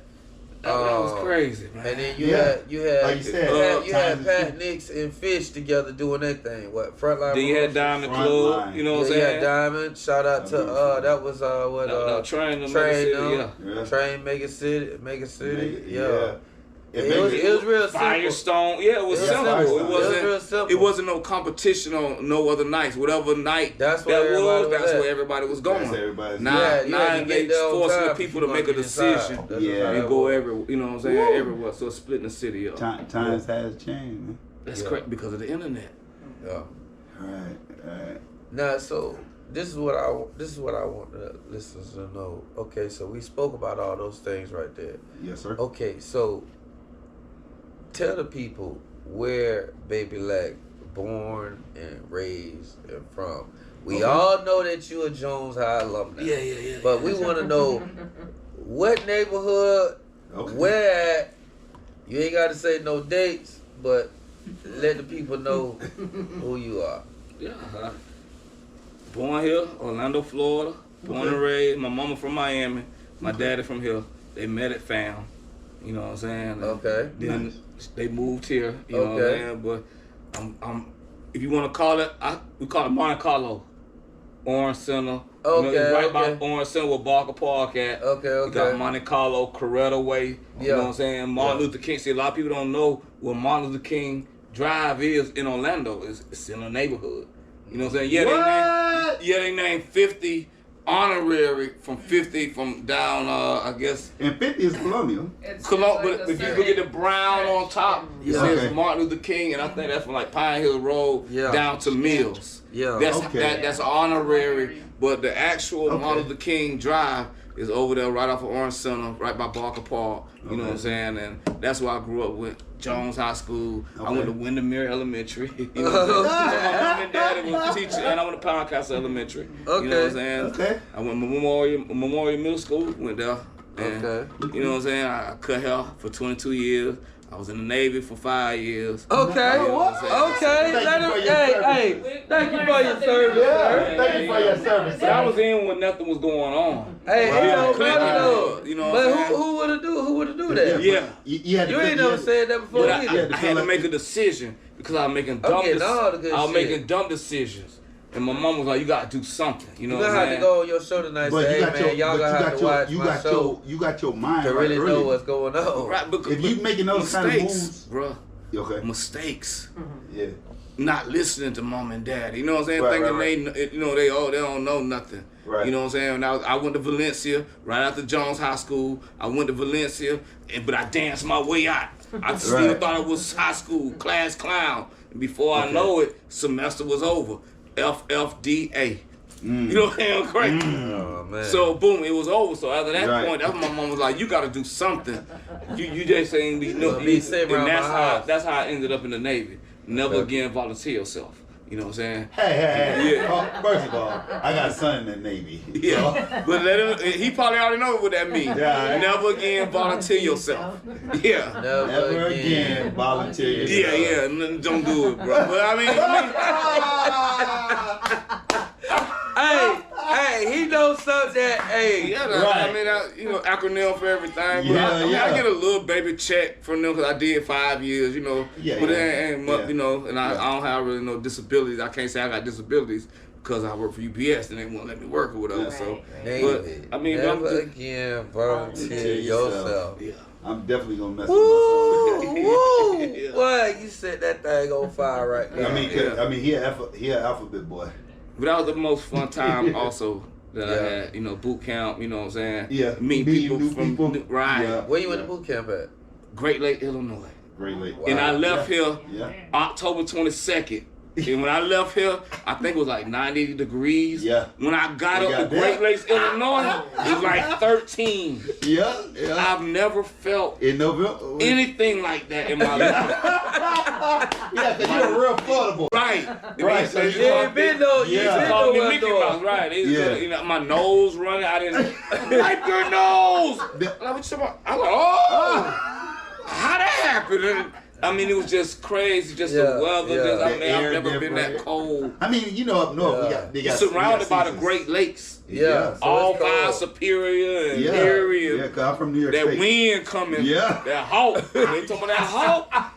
was crazy, man. And then you had like you said, you had Pat Nix and Fish together doing their thing. What frontline? Then you had Diamond Club. You know what I'm saying? You had Diamond. Shout out to that was Train Mega City. Yeah. It was real simple. Firestone, it was simple. It wasn't no competition on no other nights. Whatever night that's where everybody was going. Now they forcing the people to make a decision and go everywhere. You know what I'm saying? Everywhere. So splitting the city up. Times has changed, man. That's correct because of the internet. Yeah. Right. Now, so this is what I want the listeners to know. Okay, so we spoke about all those things right there. Yes, sir. Okay, so tell the people where Baby Lac born and raised and from. We all know that you a Jones High alumni. Yeah. But we want to know what neighborhood, where at. You ain't got to say no dates, but let the people know who you are. Yeah. Born here, Orlando, Florida. Born and raised. My mama from Miami. My daddy from here. They met at FAM. You know what I'm saying? Okay. Then they moved here. You know what I'm saying? But I'm if you want to call it, we call it Monte Carlo. Orange Center. Okay. It's right by Orange Center where Barker Park at. Okay. You got Monte Carlo, Coretta Way. You know what I'm saying? Martin Luther King. See, a lot of people don't know where Martin Luther King Drive is in Orlando. It's in a neighborhood. You know what I'm saying? They named 50 honorary from 50 from down, I guess. And 50 is Colonial. But if you look at the brown on top, it says Martin Luther King, and I think that's from like Pine Hill Road down to Mills. Yeah. That's honorary, but the actual Martin Luther King Drive is over there right off of Orange Center, right by Barker Park. You know what I'm saying? And that's where I grew up with. Jones High School. I went to Windermere Elementary. You know what I'm saying? My mom and daddy was teachers, and I went to Poundcastle Elementary. You know what I'm saying? Okay. I went to Memorial Middle School. Went there. And, you know what I'm saying? I cut hair for 22 years. I was in the Navy for 5 years. Okay. You know what I'm saying? Thank you for your service. Thank you for your service. But I was in when nothing was going on. Hey, you know what I'm saying? Who would have do that? Yeah. You ain't never said that before. I had to make a decision because I was making dumb decisions. And my mom was like, you gotta do something. You know what I'm saying? You gotta have to go on your show tonight and say, hey man, y'all gonna have to watch my show. You got your mind to really know what's going on. Right, if you making those kind of moves, bro. Okay. Mistakes. Yeah. Not listening to mom and dad. You know what I'm saying? Thinking they don't know nothing. Right. You know what I'm saying? Now I went to Valencia right after Jones High School. I went to Valencia, but I danced my way out. I still thought it was high school, class clown. And before I know it, semester was over. FFDA. You know what I'm saying? Crazy. Oh, man. So boom, it was over. So after that point, that's when my mom was like, "You got to do something. You just ain't be no." And that's how I ended up in the Navy. Never again volunteer yourself. You know what I'm saying? Hey. Yeah. First of all, I got a son in the Navy. Yeah. But he probably already know what that means. Yeah. Never again volunteer yourself. Yeah. Never again volunteer yourself. Yeah. Don't do it, bro. But I mean hey, he knows something that, I mean, acronym for everything. But I get a little baby check from them because I did 5 years, But it ain't much, and I don't have really no disabilities. I can't say I got disabilities because I work for UPS and they won't let me work or whatever. But I mean, never again volunteer yourself. Yeah. I'm definitely gonna mess with myself. Boy, you set that thing on fire right now. I mean, he an alphabet boy. But that was the most fun time also that I had, boot camp, you know what I'm saying? Yeah. Meeting people. Right. Yeah. Where you went to boot camp at? Great Lake, Illinois. Great Lake. Wow. And I left here October 22nd. And when I left here, I think it was like 90 degrees. Yeah. When I got up to Great Lakes, Illinois, it was like 13. Yeah. I've never felt anything like that in my life. Yeah, because you're a real Florida boy. Right. So you ain't been though. You called me Mickey Mouse. Right. My nose running. I didn't wipe your nose. I'm like, oh, how that happened? I mean, it was just crazy, just the weather. I've never been that cold. I mean, you know, up north, you're surrounded by the Great Lakes. Yeah. So all by Superior and Erie. Yeah, because I'm from New York State. State. Wind coming. Yeah. That hawk. They talking about that hawk.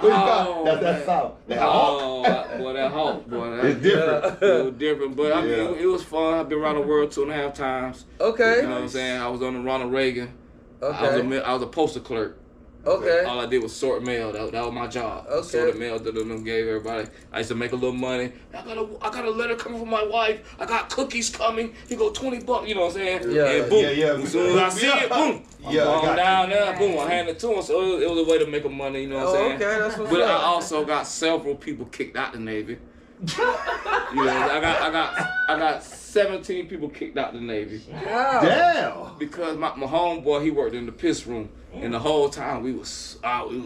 That's south. That hawk. Boy, that hawk. Boy, it's different. It was different, but I mean, it was fun. I've been around the world 2.5 times. Okay. You know what I'm saying? I was on the Ronald Reagan. Okay. I was a postal clerk. Okay. All I did was sort mail. That was my job. Okay. Sorted mail that them gave everybody. I used to make a little money. I got a letter coming from my wife. I got cookies coming. You go $20. You know what I'm saying? Yeah. And boom. Yeah. As soon as I see it, boom. I'm going down there. Boom. I hand it to him. So it was a way to make a money. You know what I'm saying? Okay. That's what's But up. I also got several people kicked out the Navy. You know, I got 17 people kicked out the Navy. Wow. Damn. Because my homeboy, he worked in the piss room, and the whole time we was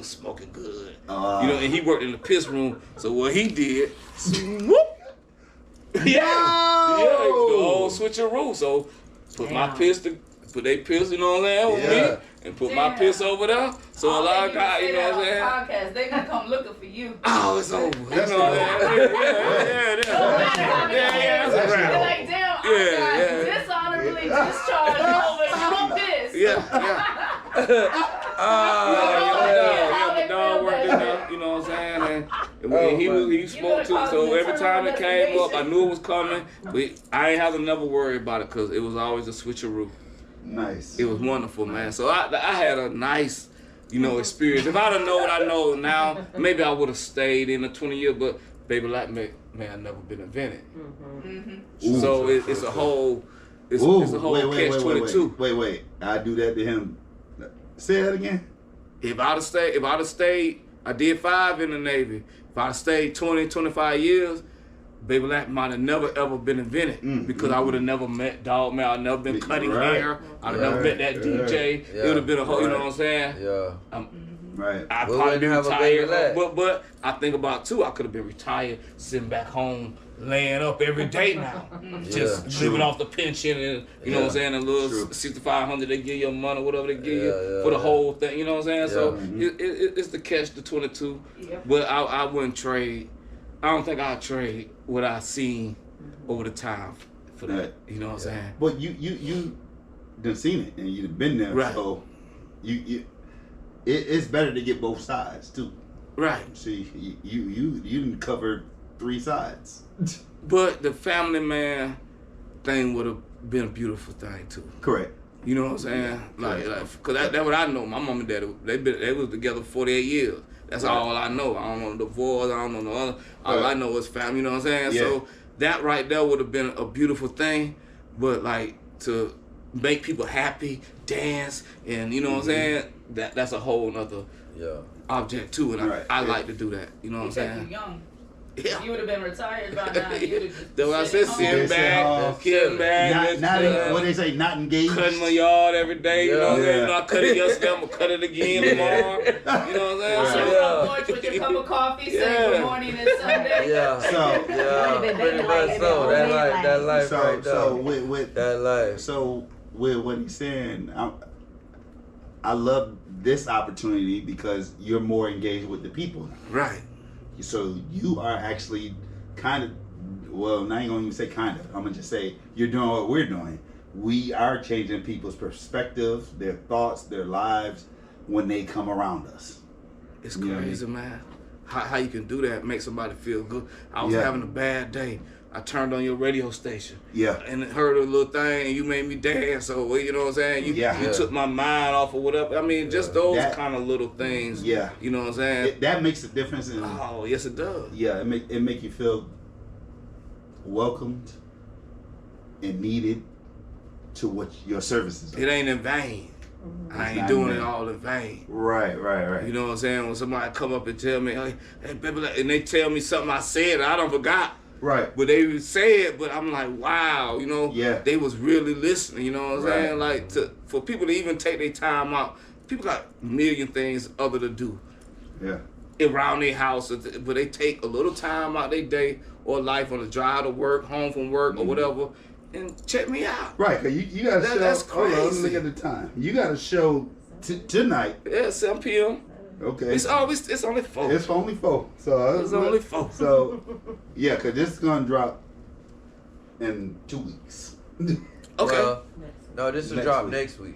smoking good. You know, and he worked in the piss room. So what he did, whoop, the whole switcheroo. So put my piss put they piss, you know what I'm saying, with me, and put my piss over there. So a lot of guys, you know what I'm saying. Podcast, they gonna come looking for you. Oh, it's over. You know what I'm saying? Yeah. That's a wrap. They're like, damn, I got dishonorably discharged over this. My dog worked in there, you know what I'm saying? And he smoked too, so every time it came up, I knew it was coming. But I ain't have to never worry about it because it was always a switcheroo. Nice. It was wonderful, man. So I had a nice, experience. If I'd have known what I know now, maybe I would have stayed in the 20 years, but Baby Lac may have never been invented. So it's a whole, it's a whole catch-22. Wait. I do that to him. Say that again. If I'd have stayed, I did 5 in the Navy. If I'd have stayed 20, 25 years, Baby Lac might have never ever been invented because I would have never met Dog Man. I'd never been cutting hair. I'd have never met that DJ. It would have been a whole, you know what I'm saying? Yeah. Right. I'd probably be retired. But I think about too, I could have been retired, sitting back home, laying up every day now. Just living off the pension and, you know what I'm saying, a little $6,500 they give you a month or whatever they give you for the whole thing, you know what I'm saying? So it's the catch, the 22. But I wouldn't trade. I don't think I'd trade what I've seen over the time for that. You know what I'm saying? But you done seen it and you've been there, so it's better to get both sides too. Right. See, you didn't cover 3 sides. But the family man thing would have been a beautiful thing too. Correct. You know what I'm saying? Like, cause that's what I know. My mom and dad, they was together 48 years. That's all I know. I don't know the divorce. I don't know no other. All I know is family. You know what I'm saying? Yeah. So that right there would have been a beautiful thing. But like to make people happy, dance, and you know what I'm saying? That's a whole nother object too. And I like to do that. You know what I'm saying? You're young. Yeah. You would have been retired by now. You would have just that's what I said, sitting back, not what they say, not engaged. Cutting my yard every day, you know what I'm saying? I cut it yesterday, I'm going to cut it again tomorrow. You know what I'm saying? So, porch with your cup of coffee, saying good morning and Sunday. Pretty much so. That life right there. So with that life. So with what he's saying, I love this opportunity because you're more engaged with the people. Right. So you are actually kind of, well, not even going to even say kind of. I'm going to just say you're doing what we're doing. We are changing people's perspectives, their thoughts, their lives when they come around us. It's crazy, man. How you can do that, make somebody feel good. I was having a bad day. I turned on your radio station. And heard a little thing, and you made me dance. So, you know what I'm saying? You took my mind off or whatever. I mean, just those kind of little things. You know what I'm saying? That makes a difference. Oh, yes, it does. Yeah, it make you feel welcomed and needed to what your services are. It ain't in vain. I ain't doing it all in vain. Right. You know what I'm saying? When somebody come up and tell me, hey, baby, and they tell me something I said, I don't forgot. Right. But they say it, but I'm like, wow, you know, they was really listening, you know what I'm saying? Like, for people to even take their time out, people got a million things other to do. Around their house, but they take a little time out their day or life on the drive to work, home from work, or whatever, and check me out. Right, because you got to show, that's crazy. Hold on, look at the time. You got to show tonight. 7 p.m. Okay. It's only 4. It's only 4. So it's only 4. So yeah, cause this is gonna drop in 2 weeks. Okay. Well, no, this will drop next week.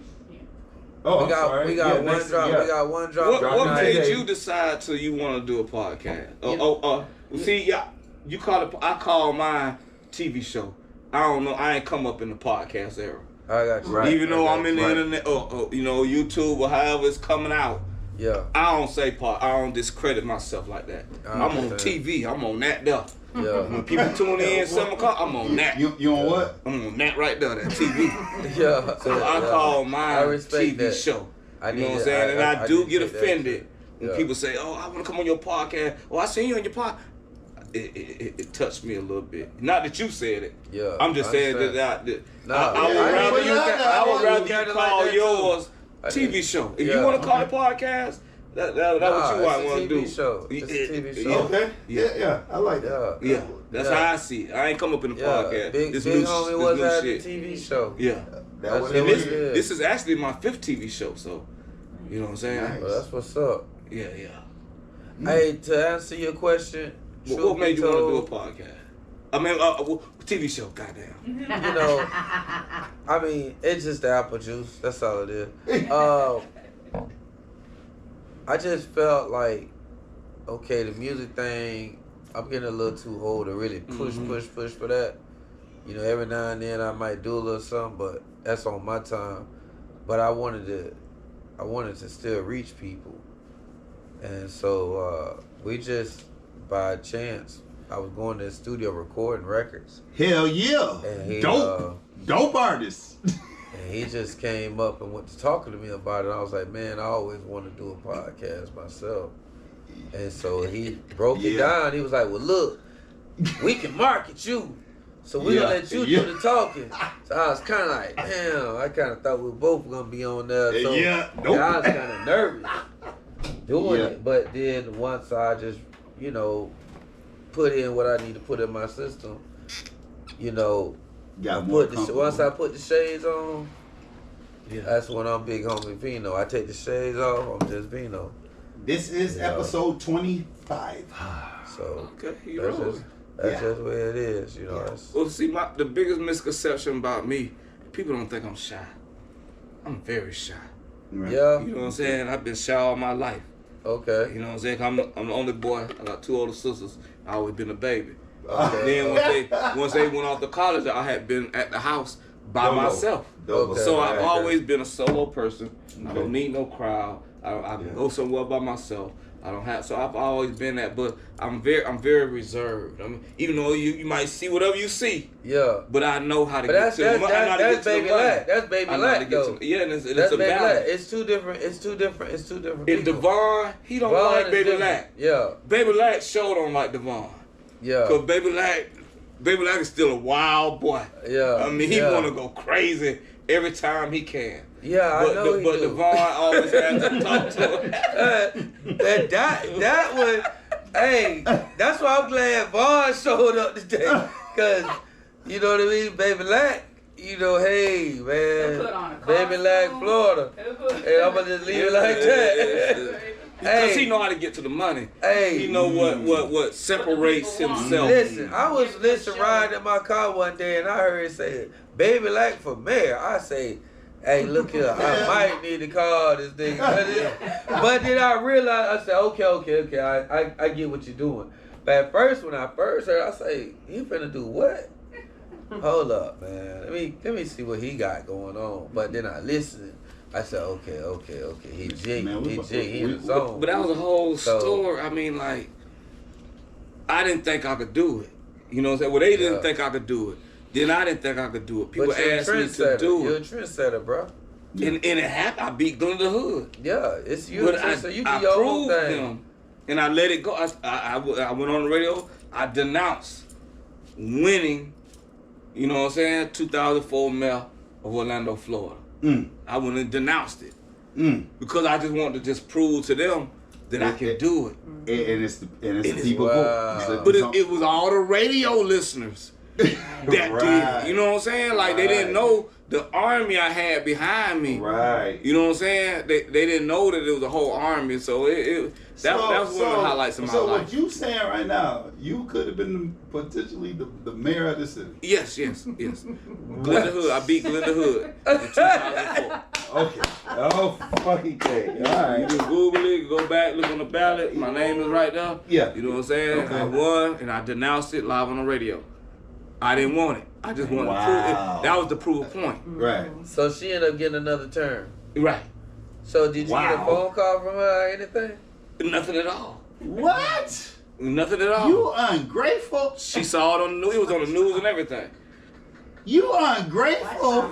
Oh, we got yeah, one drop. Yeah. We got one drop. What made you decide to you want to do a podcast? See, yeah, you call it. I call mine TV show. I don't know. I ain't come up in the podcast era. I got you. Even though I'm in the internet, or YouTube, or however it's coming out. Yeah. I don't say I don't discredit myself like that. I'm on TV. I'm on that there. Yeah. When people tune in 7 o'clock, I'm on that. You on what? I'm on that right there, that TV. Yeah. So I call mine TV show. You know what I'm saying? And I do get offended when people say, "Oh, I want to come on your podcast." Oh, I seen you on your podcast. It touched me a little bit. Not that you said it. Yeah. I'm just saying that I would rather you call yours TV show. If you want to call it podcast, that's what you want to do. Show. It's a TV show. Okay. Yeah. I like that. Yeah. That's how I see it. I ain't come up in the podcast. Big homie was at the TV show. Yeah. This is actually my 5th TV show, so you know what I'm saying? Nice. Well, that's what's up. Yeah. Hey, to answer your question, what made you want to do a podcast? I mean, TV show, goddamn. You know, I mean, it's just the apple juice. That's all it is. I just felt like, okay, the music thing, I'm getting a little too old to really push for that. You know, every now and then I might do a little something, but that's on my time. But I wanted to still reach people. And so we just, by chance, I was going to the studio recording records. Hell yeah. And he, dope artist. And he just came up and went to talking to me about it. I was like, man, I always want to do a podcast myself. And so he broke it down. He was like, well, look, we can market you. So we're going to let you do the talking. So I was kind of like, damn, I kind of thought we were both going to be on there. So I was kind of nervous doing it. But then once I just, you know, put in what I need to put in my system, you know, once I put the shades on, that's when I'm big homie Vino. I take the shades off, I'm just Vino. This is episode 25. So okay, that's just where it is, you know. Well, see, the biggest misconception about me, people don't think I'm shy. I'm very shy. Right. Yeah. You know what I'm saying? I've been shy all my life. Okay. You know what I'm saying? I'm the only boy. I got 2 older sisters. I always been a baby. Okay. Then once they went off to college, I had been at the house by myself. Okay. So I've always been a solo person. I don't need no crowd. I can go somewhere by myself. I don't have. So I've always been that. But I'm very reserved. I mean, even though you might see whatever you see. Yeah. But I know how to get to the money. That's Baby Lac. That's Baby Lac though. Yeah, and it's a Baby Lac. It's two different. And people. Devon, he don't like Baby Lac. Yeah. Baby Lac sure don't like Devon. Yeah. Cause Baby Lac is still a wild boy. Yeah. I mean, he wanna go crazy every time he can. Yeah, but, I know But Devon always has to talk to him. that was, hey, that's why I'm glad Vaughn showed up today. Cause, you know what I mean, Baby Lac, you know, hey, man, Baby Lac, Florida. Hey, I'm gonna just leave it like that. Because he know how to get to the money. Hey, he know what separates himself. Listen, I was riding in my car one day and I heard it say, Baby Lac for mayor. I say, hey, look here, I might need to call this nigga. But then I realized, I said, okay, I get what you're doing. But at first, when I first heard, I say, he finna do what? Hold up, man. Let me see what he got going on. But then I listened. I said, okay. He jig, he in the zone. But that was a whole story. I mean, like, I didn't think I could do it. You know what I'm saying? Well, they didn't think I could do it. Then I didn't think I could do it. People asked me to do it. You're a trendsetter, bro. And it happened. I beat Glenn the Hood. Yeah, it's you. So you do I your proved own thing. him, and I let it go. I went on the radio. I denounced winning. You know what I'm saying? 2004 mayor of Orlando, Florida. I went and denounced it because I just wanted to just prove to them that I can do it. And it's the people. But it was all the radio listeners that did it. You know what I'm saying? Like they didn't know the army I had behind me. Right. You know what I'm saying? They didn't know that it was a whole army. So that was one of the highlights of my life. So what you saying right now, you could have been potentially the mayor of the city. Yes. Glenda Hood. I beat Glenda Hood in 2004. Okay. Oh, fucking okay. All right. You can Google it, go back, look on the ballot. My name is right there. Yeah. You know what I'm saying? Okay. I won, and I denounced it live on the radio. I didn't want it. I just wanted to prove it. That was the proof point. Right. So she ended up getting another term. Right. So did you get a phone call from her or anything? Nothing at all. What? Nothing at all. You ungrateful. She saw it on the news. It was on the news and everything. You ungrateful.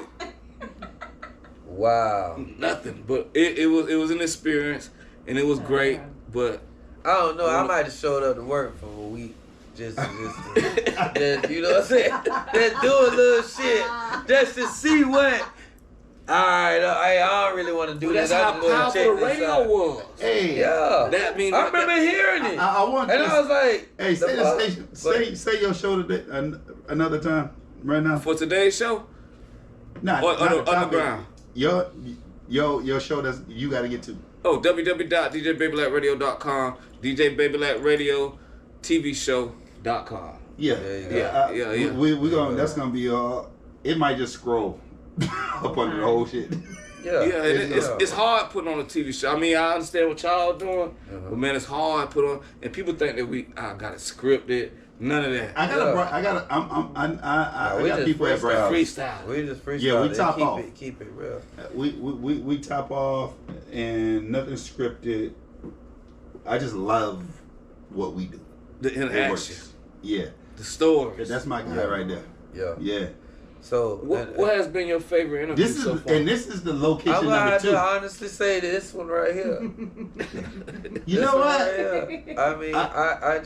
Wow. Nothing. But it was an experience, and it was great. But I don't know. I might have showed up to work for a week. Just you know what I'm saying? Just do a little shit just to see what. Alright, I don't really want to do that's that. how powerful the radio was. Hey, yeah. That means I remember hearing it. I want and this. I was like, hey, say your show today another time right now. For today's show? Nah, or underground. Your show that you got to get to. Oh, www.djbabylacradio.com, DJ Baby Lac Radio TV Show.com. Yeah. We gonna. That's gonna be it might just scroll up under the whole shit. Yeah, it's hard putting on a TV show. I mean, I understand what y'all doing, but man, it's hard to put on. And people think that I got it scripted. None of that. I got people that freestyle. We just freestyle. Yeah, we top off. Keep it real. We top off and nothing scripted. I just love what we do. The interaction. Yeah. The stories. That's my guy right there. Yeah. So what has been your favorite interview so far? And this is the location I'm number 2. I'm gonna honestly say this one right here. You know what? Right, I mean, I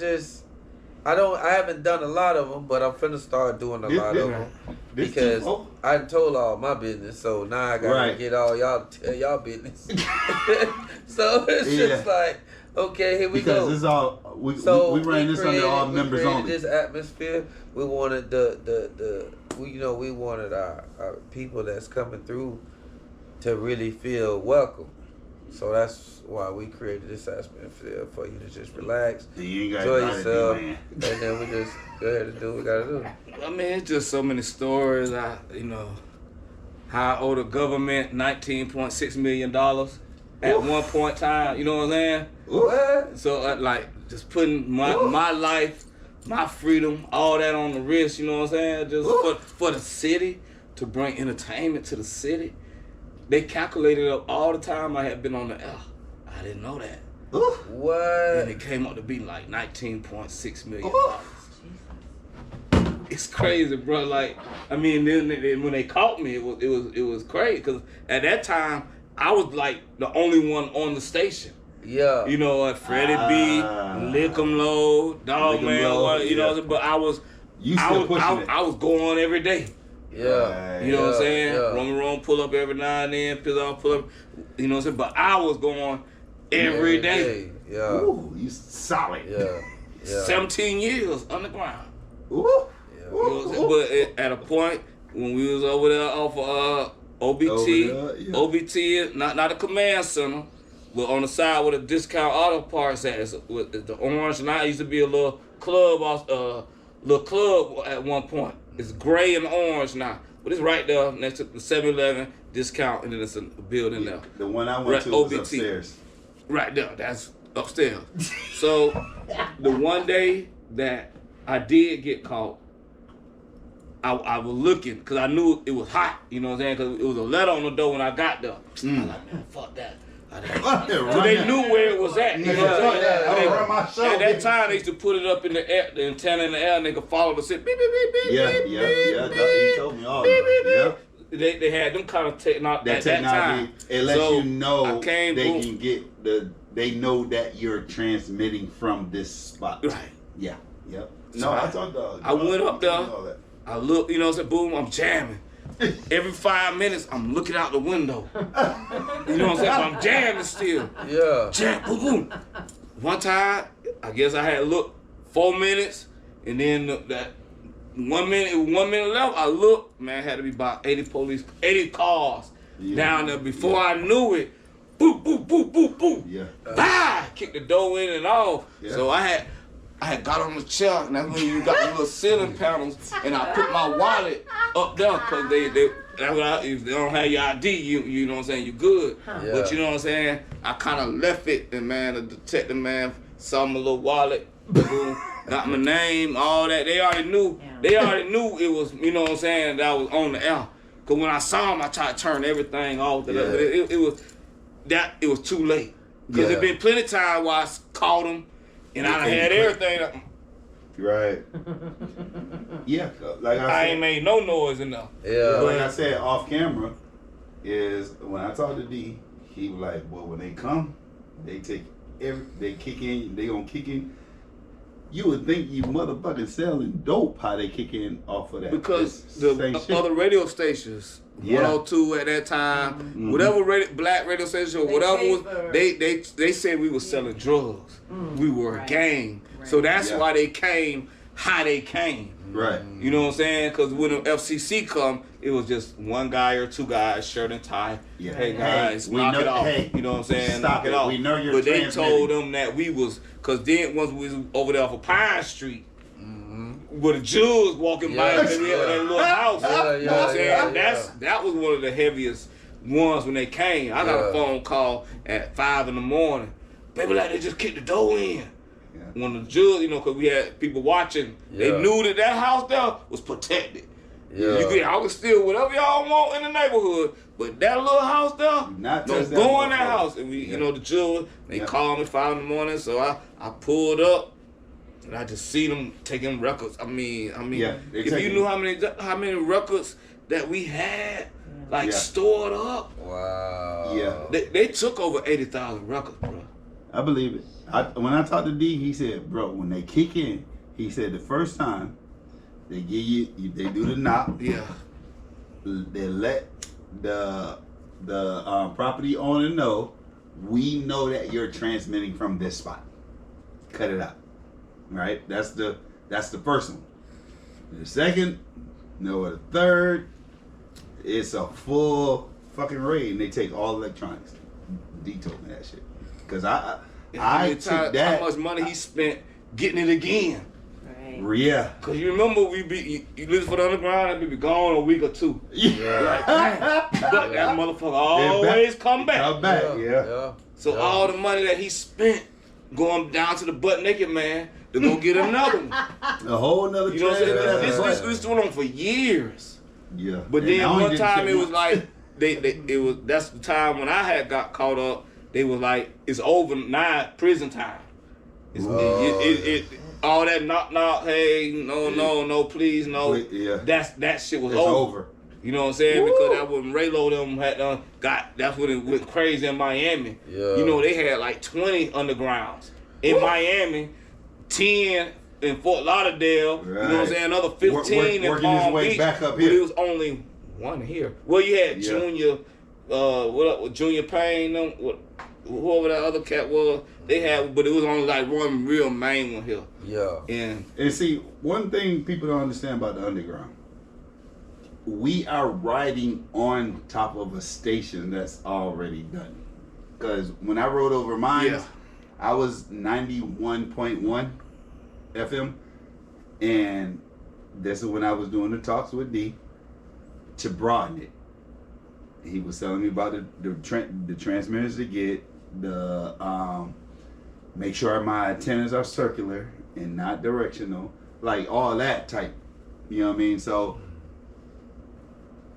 haven't done a lot of them, but I'm finna start doing a lot of them because I told all my business, so now I gotta get all y'all to tell y'all business. So it's just like, okay, here we go. Because it's all we ran this under all members only. This atmosphere, we wanted we wanted our people that's coming through to really feel welcome. So that's why we created this atmosphere for you to just relax, enjoy yourself, and then we just go ahead and do what we gotta do. I mean, it's just so many stories. How I owe the government $19.6 million at one point in time. You know what I'm saying? What? So just putting my life, my freedom, all that on the risk. You know what I'm saying? Just for the city, to bring entertainment to the city. They calculated up all the time I had been on the air. I didn't know that. What? And it came up to be like $19.6 million. It's crazy, bro. Like, I mean, then when they caught me, it was crazy because at that time I was like the only one on the station. Yeah. You know, Freddie B, Lick 'em Low, Dog Man, you know, but I was going every day. Yeah. You know what I'm saying? Yeah. Roman pull up every now and then, Pizzon pull up, you know what I'm saying? But I was going every day. Yeah. Ooh, you solid. Yeah. 17 years underground. Ooh. Yeah. You know what I'm saying? But at a point when we was over there off of OBT, OBT, not a command center, but on the side where the discount auto parts at, with the orange, and I used to be a little club at one point. It's gray and orange now, but it's right there next to the 7-Eleven discount, and then it's a building there. The one I went to was upstairs. Right there, that's upstairs. So the one day that I did get caught, I was looking because I knew it was hot. You know what I'm saying? Because it was a letter on the door when I got there. I was like, man, fuck that. So they knew where it was at. You know what I'm saying? At that time, they used to put it up in the air, the antenna in the air, and they could follow the sit. Beep, beep, beep, beep, yeah. He told me all that. They had them kind of technology at that time. It lets you know they know that you're transmitting from this spot. Right. Yeah. Yep. So I went up there. I look, you know, said, boom, I'm jamming. Every 5 minutes, I'm looking out the window. You know what I'm saying? But I'm jamming still. Yeah. Jam, boom, boom. One time, I guess I had looked 4 minutes, and then 1 minute left. I looked, man, had to be about 80 cars down there. Before I knew it, boop, boop, boop, boop, boop. Yeah. Bah! Kicked the door in and off. Yeah. So I had got on the chair, and that's when you got the little ceiling panels, and I put my wallet up there, because if they don't have your ID, you know what I'm saying, you good. Yeah. But you know what I'm saying, I kind of left it, and man, the detective man saw my little wallet, boom, got my name, all that. They already knew. Yeah. They already knew it was, you know what I'm saying, that I was on the air. Because when I saw him, I tried to turn everything off. But it was too late. Because there'd been plenty of time where I caught him, and I had everything. Right. Yeah. Like I ain't made no noise enough. Yeah. Like I said, off camera, is when I talked to D, he was like, "Well, when they come, they kick in. They gonna kick in. You would think you motherfucking selling dope. How they kick in off of that? Because the other radio stations." 102 at that time, whatever black radio station or whatever was, they said we were selling drugs. We were a gang. Right. So that's why they came how they came. Right. You know what I'm saying? Because when the FCC come, it was just one guy or two guys, shirt and tie. Yeah. Hey guys, knock it off. Hey, you know what I'm saying? Knock it off. We know you're But they told them that we was, because then once we was over there for Pine Street, where the Jews walking by that little house. You know what I'm saying? That was one of the heaviest ones when they came. I got a phone call at 5 in the morning. Baby, like they just kicked the door in. Yeah. One of the Jews, you know, because we had people watching. They knew that house there was protected. Yeah. Y'all can steal whatever y'all want in the neighborhood, but that little house there, don't go in that house. And we, you know, the Jews, they called me 5 in the morning, so I pulled up. And I just see them taking records. I mean, if you knew how many records that we had, stored up. Wow. Yeah. They took over 80,000 records, bro. I believe it. When I talked to D, he said, bro, when they kick in, he said the first time they give they do the knock. Yeah. They let the property owner know, we know that you're transmitting from this spot. Cut it out. Right, that's the first one. The second, the third, it's a full fucking raid, and they take all electronics. D told me that shit, cause I took that. How much money he spent getting it again? Right. Yeah. Cause you remember you listen for the underground, and we be gone a week or two. Yeah. Like, but that motherfucker always come back. Come back. Yeah. So all the money that he spent going down to the butt naked man. To go get another one. A whole nother. You know what I'm saying? This went on for years. Yeah. But then one time it was like that's the time when I had got caught up. They was like, it's over now, prison time. All that knock, hey, no, please, no. Yeah. That shit was over. You know what I'm saying? Woo. Because that when Raylo them had that's when it went crazy in Miami. Yeah. You know, they had like 20 undergrounds in Miami. 10 in Fort Lauderdale, you know what I'm saying? Another 15 in Palm Beach. Back up but it was only one here. Well, you had Junior, Junior Payne, whoever that other cat was. They had, but it was only like one real main one here. Yeah. And see, one thing people don't understand about the underground, we are riding on top of a station that's already done. Because when I rode over mine, I was 91.1 FM, and this is when I was doing the talks with D to broaden it. He was telling me about the transmitters to get, make sure my antennas are circular and not directional, like all that type. You know what I mean? So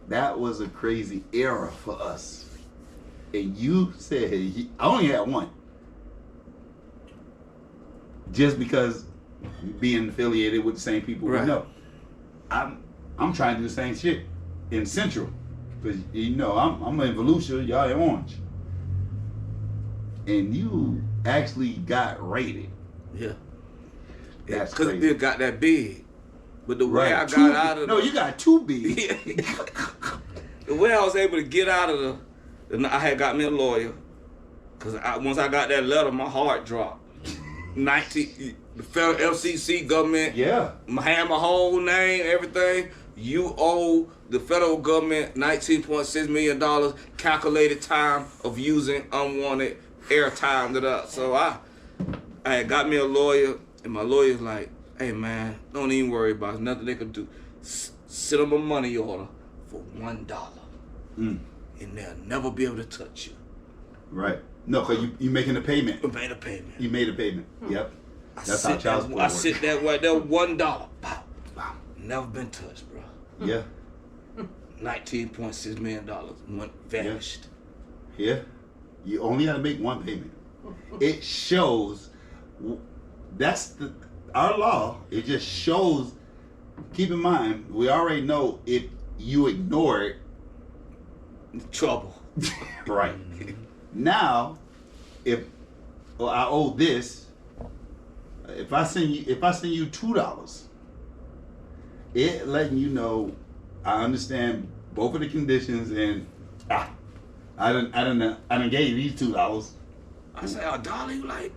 that was a crazy era for us. And you said, I only had one. Just because being affiliated with the same people we know. I'm trying to do the same shit in Central. Because, you know, I'm in Volusia, y'all in Orange. And you actually got rated. Yeah. That's because crazy. it got that big. But the way I got out of you got too big. The way I was able to get out of I had got me a lawyer. Because once I got that letter, my heart dropped. the federal FCC government. Yeah. Had my whole name, everything. You owe the federal government $19.6 million calculated time of using unwanted airtime. So I had got me a lawyer, and my lawyer's like, hey man, don't even worry about it. Nothing they can do. Sit on my money order for $1. And they'll never be able to touch you. Right. No, because you making a payment. I made a payment. You made a payment. Yep. That's how child support works. I sit that way, that $1. Pow. Pow. Never been touched, bro. Yeah. $19.6 million went vanished. Yeah. You only got to make one payment. It shows, that's our law. It just shows, keep in mind, we already know if you ignore it, trouble. Right. Now, if I owe this, if I send you $2, it letting you know I understand both of the conditions, and I done gave you these $2. I say $1, you like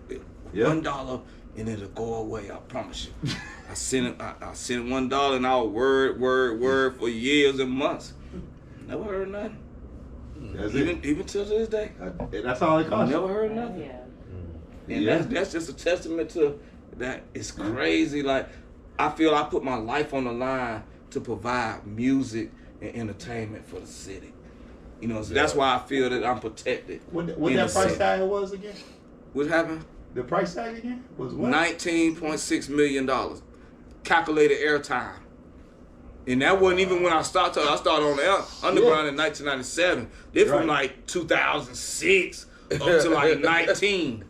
$1 and it'll go away. I promise you. I sent $1 and I'll word for years and months. Never heard nothing. Even till this day. That's all it costs. Never heard nothing. Yeah. And that's just a testament to that. It's crazy. Like, I feel I put my life on the line to provide music and entertainment for the city. You know, so that's why I feel that I'm protected. What that price tag was again? What happened? The price tag again was what? $19.6 million. Calculated airtime. And that wasn't even when I started. I started on the underground in 1997. They're from like 2006 up to like 19.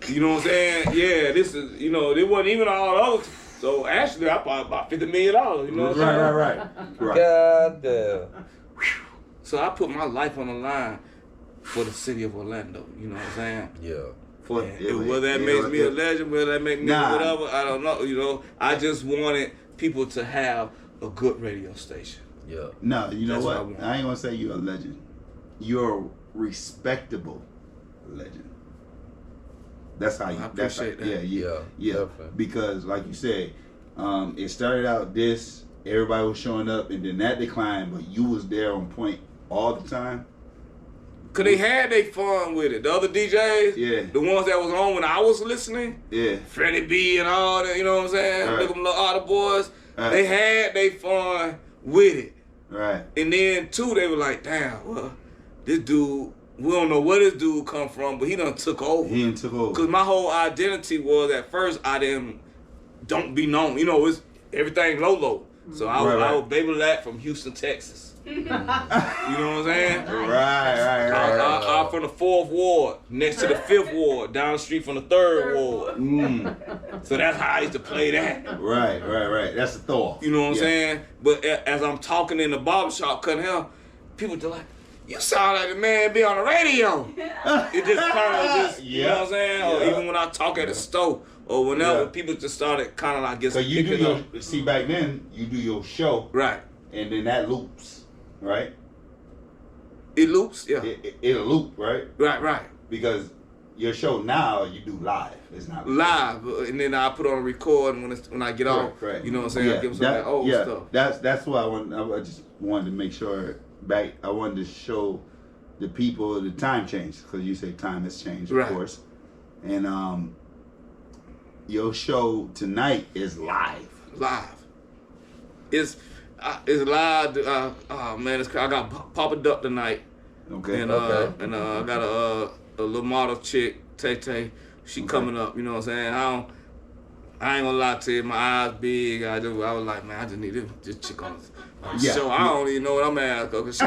You know what I'm saying? Yeah, this is, you know, it wasn't even all those. So actually, I bought about $50 million. You know what I'm saying? Right. God damn. So I put my life on the line for the city of Orlando. You know what I'm saying? Yeah. Whether that makes me a legend, whether that makes me whatever, I don't know. You know, I just wanted people to have a good radio station. Yeah. No, you know That's what? what I ain't gonna say you're a legend. You're a respectable legend. That's how you. I appreciate that. Yeah. Definitely. Because, like you said, it started out this. Everybody was showing up, and then that declined. But you was there on point all the time. Cause they had their fun with it. The other DJs, the ones that was on when I was listening, Freddie B and all that. You know what I'm saying? Right. Look them all the boys. Right. They had their fun with it. Right. And then too, they were like, damn, well, this dude. We don't know where this dude come from, but he done took over. Cause my whole identity was at first don't be known. You know, it's everything low. So I was Baby Lac from Houston, Texas. You know what I'm saying? Right. I'm from the 4th Ward, next to the 5th Ward, down the street from the 3rd Ward. So that's how I used to play that. Right. That's a thought. You know what I'm saying? But as I'm talking in the barbershop cutting hair, people just like, you sound like the man be on the radio. It just kind of you know what I'm saying? Or even when I talk at the store or whenever, people just started kind of like so you do see back then you do your show, right? And then that loops, right? It loops, yeah. It'll loop, right? Right. Because your show now you do live. It's not live, and then I put on a record when I get off. Right. You know what I'm saying? I give them some of that old stuff. That's what I just wanted to make sure. I wanted to show the people the time change, because you say time has changed, of course. And your show tonight is live. It's live. Oh man, I got Papa Duck tonight. Okay. And I got a little model chick, Tay. She coming up. You know what I'm saying? I ain't gonna lie to you. My eyes big. I was like, man, I just need this chick on show. I don't even know what I'm at, because she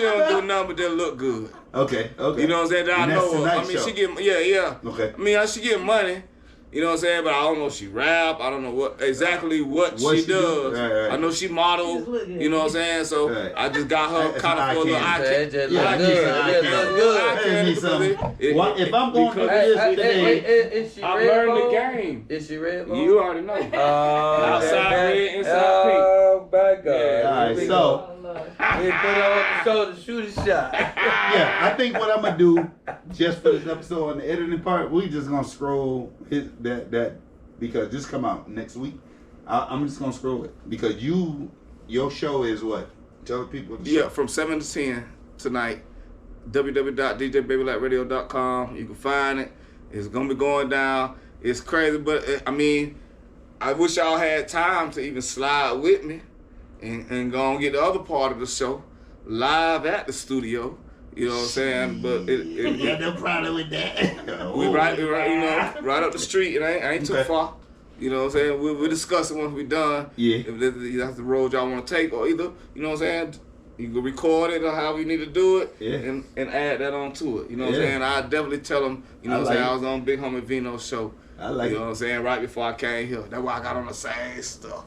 don't do nothing but just look good. Okay. You know what I'm saying? I know her. I mean, she get Okay. I mean, she get money. You know what I'm saying? But I don't know if she rap. I don't know what she does. Right. I know she model. You know what I'm saying? So I just got her kind of for a little eye candy. If I'm going to this today, I learned the game. Is she red? You already know. Outside red, inside pink. Oh my God. All right, so We put it on the shoulder, shoot a shot. Yeah, I think what I'm gonna do just for this episode on the editing part, we just gonna scroll that because this come out next week. I'm just gonna scroll it because your show is what? Tell the people. Yeah, from 7 to 10 tonight. www.djbabylacradio.com. You can find it. It's gonna be going down. It's crazy, but I mean, I wish y'all had time to even slide with me and go and get the other part of the show live at the studio. You know what I'm saying? But it got no problem with that. we right, you know, right up the street. It ain't too far. You know what I'm saying? We'll discuss it once we're done. Yeah. If that's the road y'all want to take, or either, you know what I'm saying, you can record it or however you need to do it, and add that on to it. You know what I'm saying? I definitely tell them, you know what I'm saying, I was on Big Homie Vino's show. I like You know what I'm saying? Right before I came here. That's why I got on the same stuff.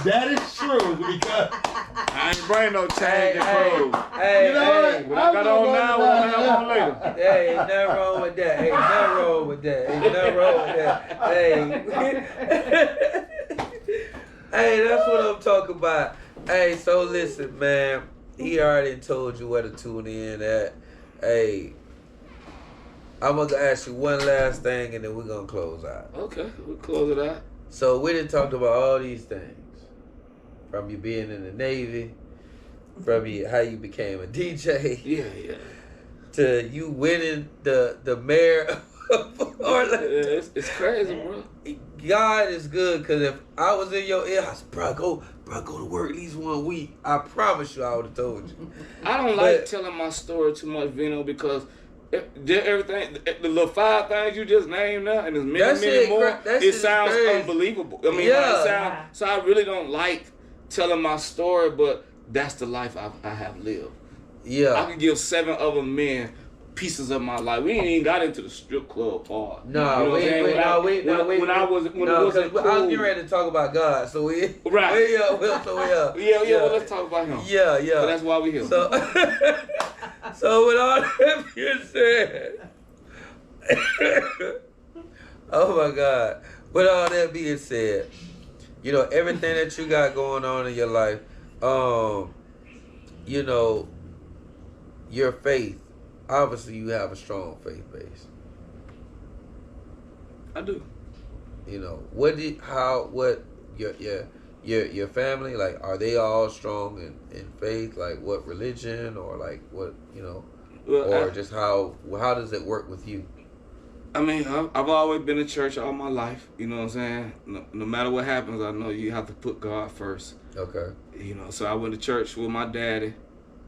That is true because I ain't bring no change in clothes. Hey, you know what? What I got on now, what I have on later. Hey, ain't nothing wrong with that. Ain't nothing wrong with that. Ain't nothing wrong with that. Hey. Hey, that's what I'm talking about. Hey, so listen, man. He already told you where to tune in at. Hey, I'm going to ask you one last thing and then we're going to close out. Okay, we'll close it out. So we done talked about all these things. From you being in the Navy, from how you became a DJ. Yeah. To you winning the mayor of Orlando. It's crazy, bro. God is good, because if I was in your ear, I said, bro, go to work at least 1 week. I promise you I would have told you. I don't like telling my story too much, Vino, because everything, the little 5 things you just named now, and there's many more, it sounds unbelievable. I mean, so I really don't like telling my story, but that's the life I have lived. Yeah. I can give 7 other men pieces of my life. We ain't even got into the strip club part. No, you know when I was cool. I was getting ready to talk about God, so we right. Well, let's talk about him. Yeah. So that's why we here. So, so with all that being said, oh my God, with all that being said, you know, everything that you got going on in your life, you know, your faith. Obviously, you have a strong faith base. I do. You know, what your family, like, are they all strong in faith? Like, what religion, or like what, you know, just how does it work with you? I mean, I've always been in church all my life. You know what I'm saying? No matter what happens, I know you have to put God first. Okay. You know, so I went to church with my daddy.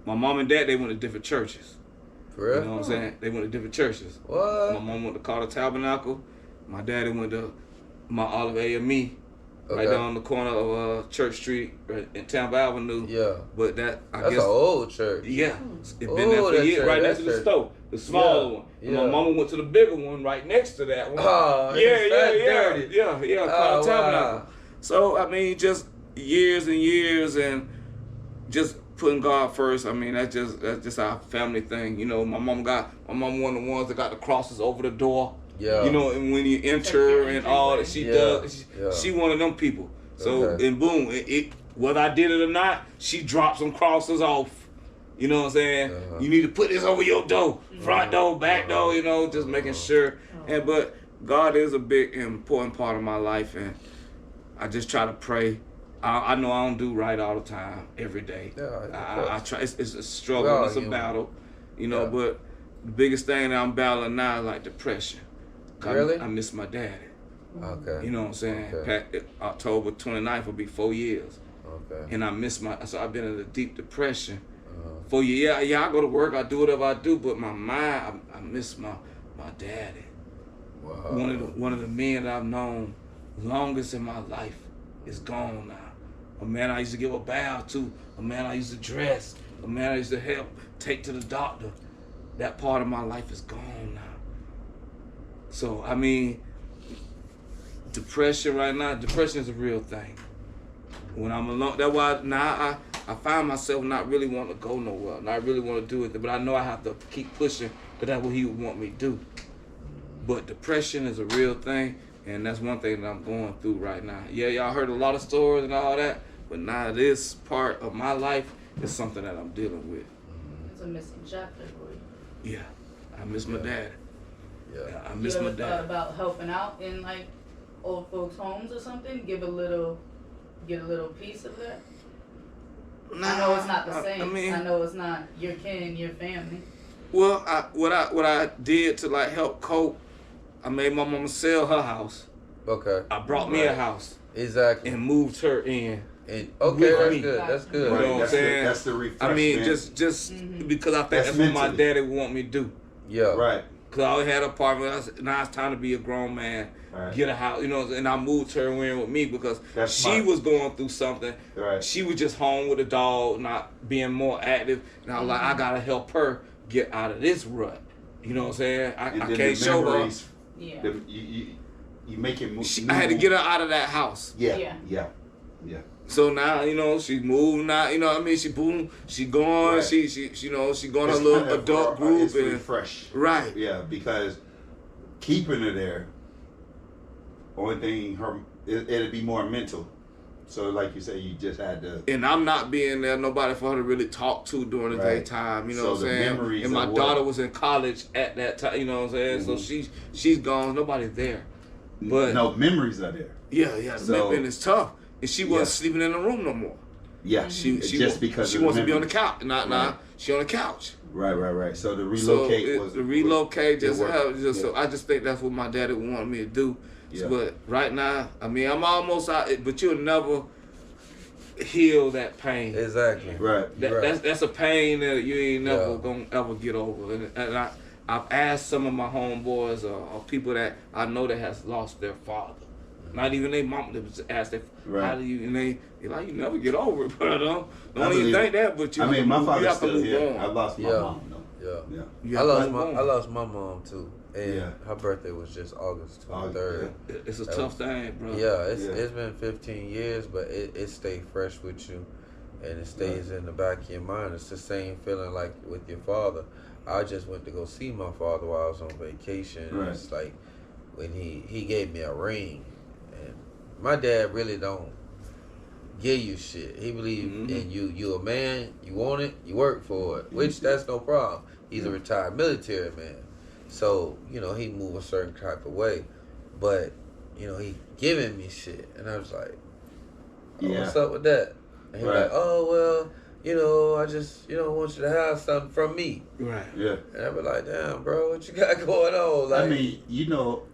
My mom and dad, they went to different churches. For real? You know what I'm saying? They went to different churches. What? My mom went to Carter Tabernacle. My daddy went to my Olive A&Me. Right down the corner of Church Street in Tampa Avenue. Yeah. But that's an old church. Yeah. It's been there for years. Right next to the store. The smaller one. And my mama went to the bigger one right next to that one. Oh, dirty. Yeah. Carter Tabernacle. So, I mean, just years and years and just putting God first. I mean, that's just our family thing. You know, my mom one of the ones that got the crosses over the door. Yeah. You know, and when you enter and all that she does, she one of them people. So and boom, whether I did it or not, she dropped some crosses off. You know what I'm saying? You need to put this over your door, front door, back door. You know, just making sure. But God is a big important part of my life, and I just try to pray. I know I don't do right all the time, every day. I try. It's a struggle. It's a battle. You know, but the biggest thing that I'm battling now is like depression. Really? I miss my daddy. Okay. You know what I'm saying? October 29th will be 4 years. Okay. And I miss so I've been in a deep depression. 4 years. Yeah, I go to work, I do whatever I do, but my mind, I miss my daddy. Wow. One of the men that I've known longest in my life is gone now. A man I used to give a bow to, a man I used to dress, a man I used to help take to the doctor. That part of my life is gone now. So, I mean, depression right now, depression is a real thing. When I'm alone, that's why now I find myself not really wanting to go nowhere, not really want to do it, but I know I have to keep pushing, because that's what he would want me to do. But depression is a real thing, and that's one thing that I'm going through right now. Yeah, y'all heard a lot of stories and all that, But now this part of my life is something that I'm dealing with. It's a missing chapter for you. Yeah, I miss my dad. Yeah, I miss my dad. Thought about helping out in like old folks' homes or something? Get a little piece of that. Nah, I know it's not the same. I mean, I know it's not your kin, your family. Well, what I did to like help cope, I made my mama sell her house. Okay. I brought me a house. Exactly. And moved her in. And okay, that's me. good. That's good. You know what I'm saying? That's the refreshment. I mean, just because I think that's what my daddy want me to do. Yeah. Right. Cause I always had an apartment. I said, now it's time to be a grown man, get a house, you know. And I moved her in with me because she was going through something. Right. She was just home with a dog, not being more active. And I was like, I gotta help her get out of this rut. You know what I'm saying? I can't show her. Yeah. You make it move. I had to get her out of that house. Yeah. So now, you know, she's moved now, you know what I mean? She boom, she gone, Right. she you know, she going to a little adult group it's and refresh. right. Yeah, because keeping her there, only thing it'd be more mental. So like you say, you just had to. And I'm not being there, nobody for her to really talk to during the daytime, you know what I'm saying? And my daughter was in college at that time, you know what I'm saying? So she's gone, nobody's there. But no memories are there. Yeah, So, and it's tough. And she wasn't sleeping in the room no more. Yeah, she just because she of wants the to be on the memories. couch. Nah, she on the couch. Right. So the relocate So I just think that's what my daddy wanted me to do. Yeah. But right now, I mean, I'm almost out. But you'll never heal that pain. Exactly. Right. That's a pain that you ain't never gonna ever get over. And I've asked some of my homeboys or people that I know that has lost their father. Not even their mom. They was asked them, how do you? And they're like, you never get over it, but don't even think that. But you. I mean, my father's still move here. on. I lost my mom though. Yeah. I lost my mom too, and her birthday was just August 23rd. It's a tough thing, bro. Yeah, it's been 15 years, but it stayed fresh with you, and it stays in the back of your mind. It's the same feeling like with your father. I just went to go see my father while I was on vacation. Right. It's like when he gave me a ring. My dad really don't give you shit. He believe in you. You a man. You want it. You work for it. Which that's no problem. He's a retired military man, so you know he move a certain type of way. But you know he giving me shit, and I was like, what's up with that? And he was like, oh well, you know I just want you to have something from me. Right. Yeah. And I was like, damn, bro, what you got going on? Like, I mean,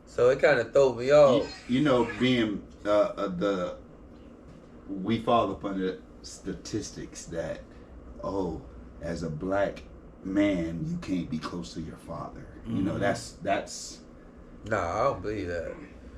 so it kind of threw me off. Being we fall upon the statistics that as a black man you can't be close to your father. You know that's. Nah, I don't believe that.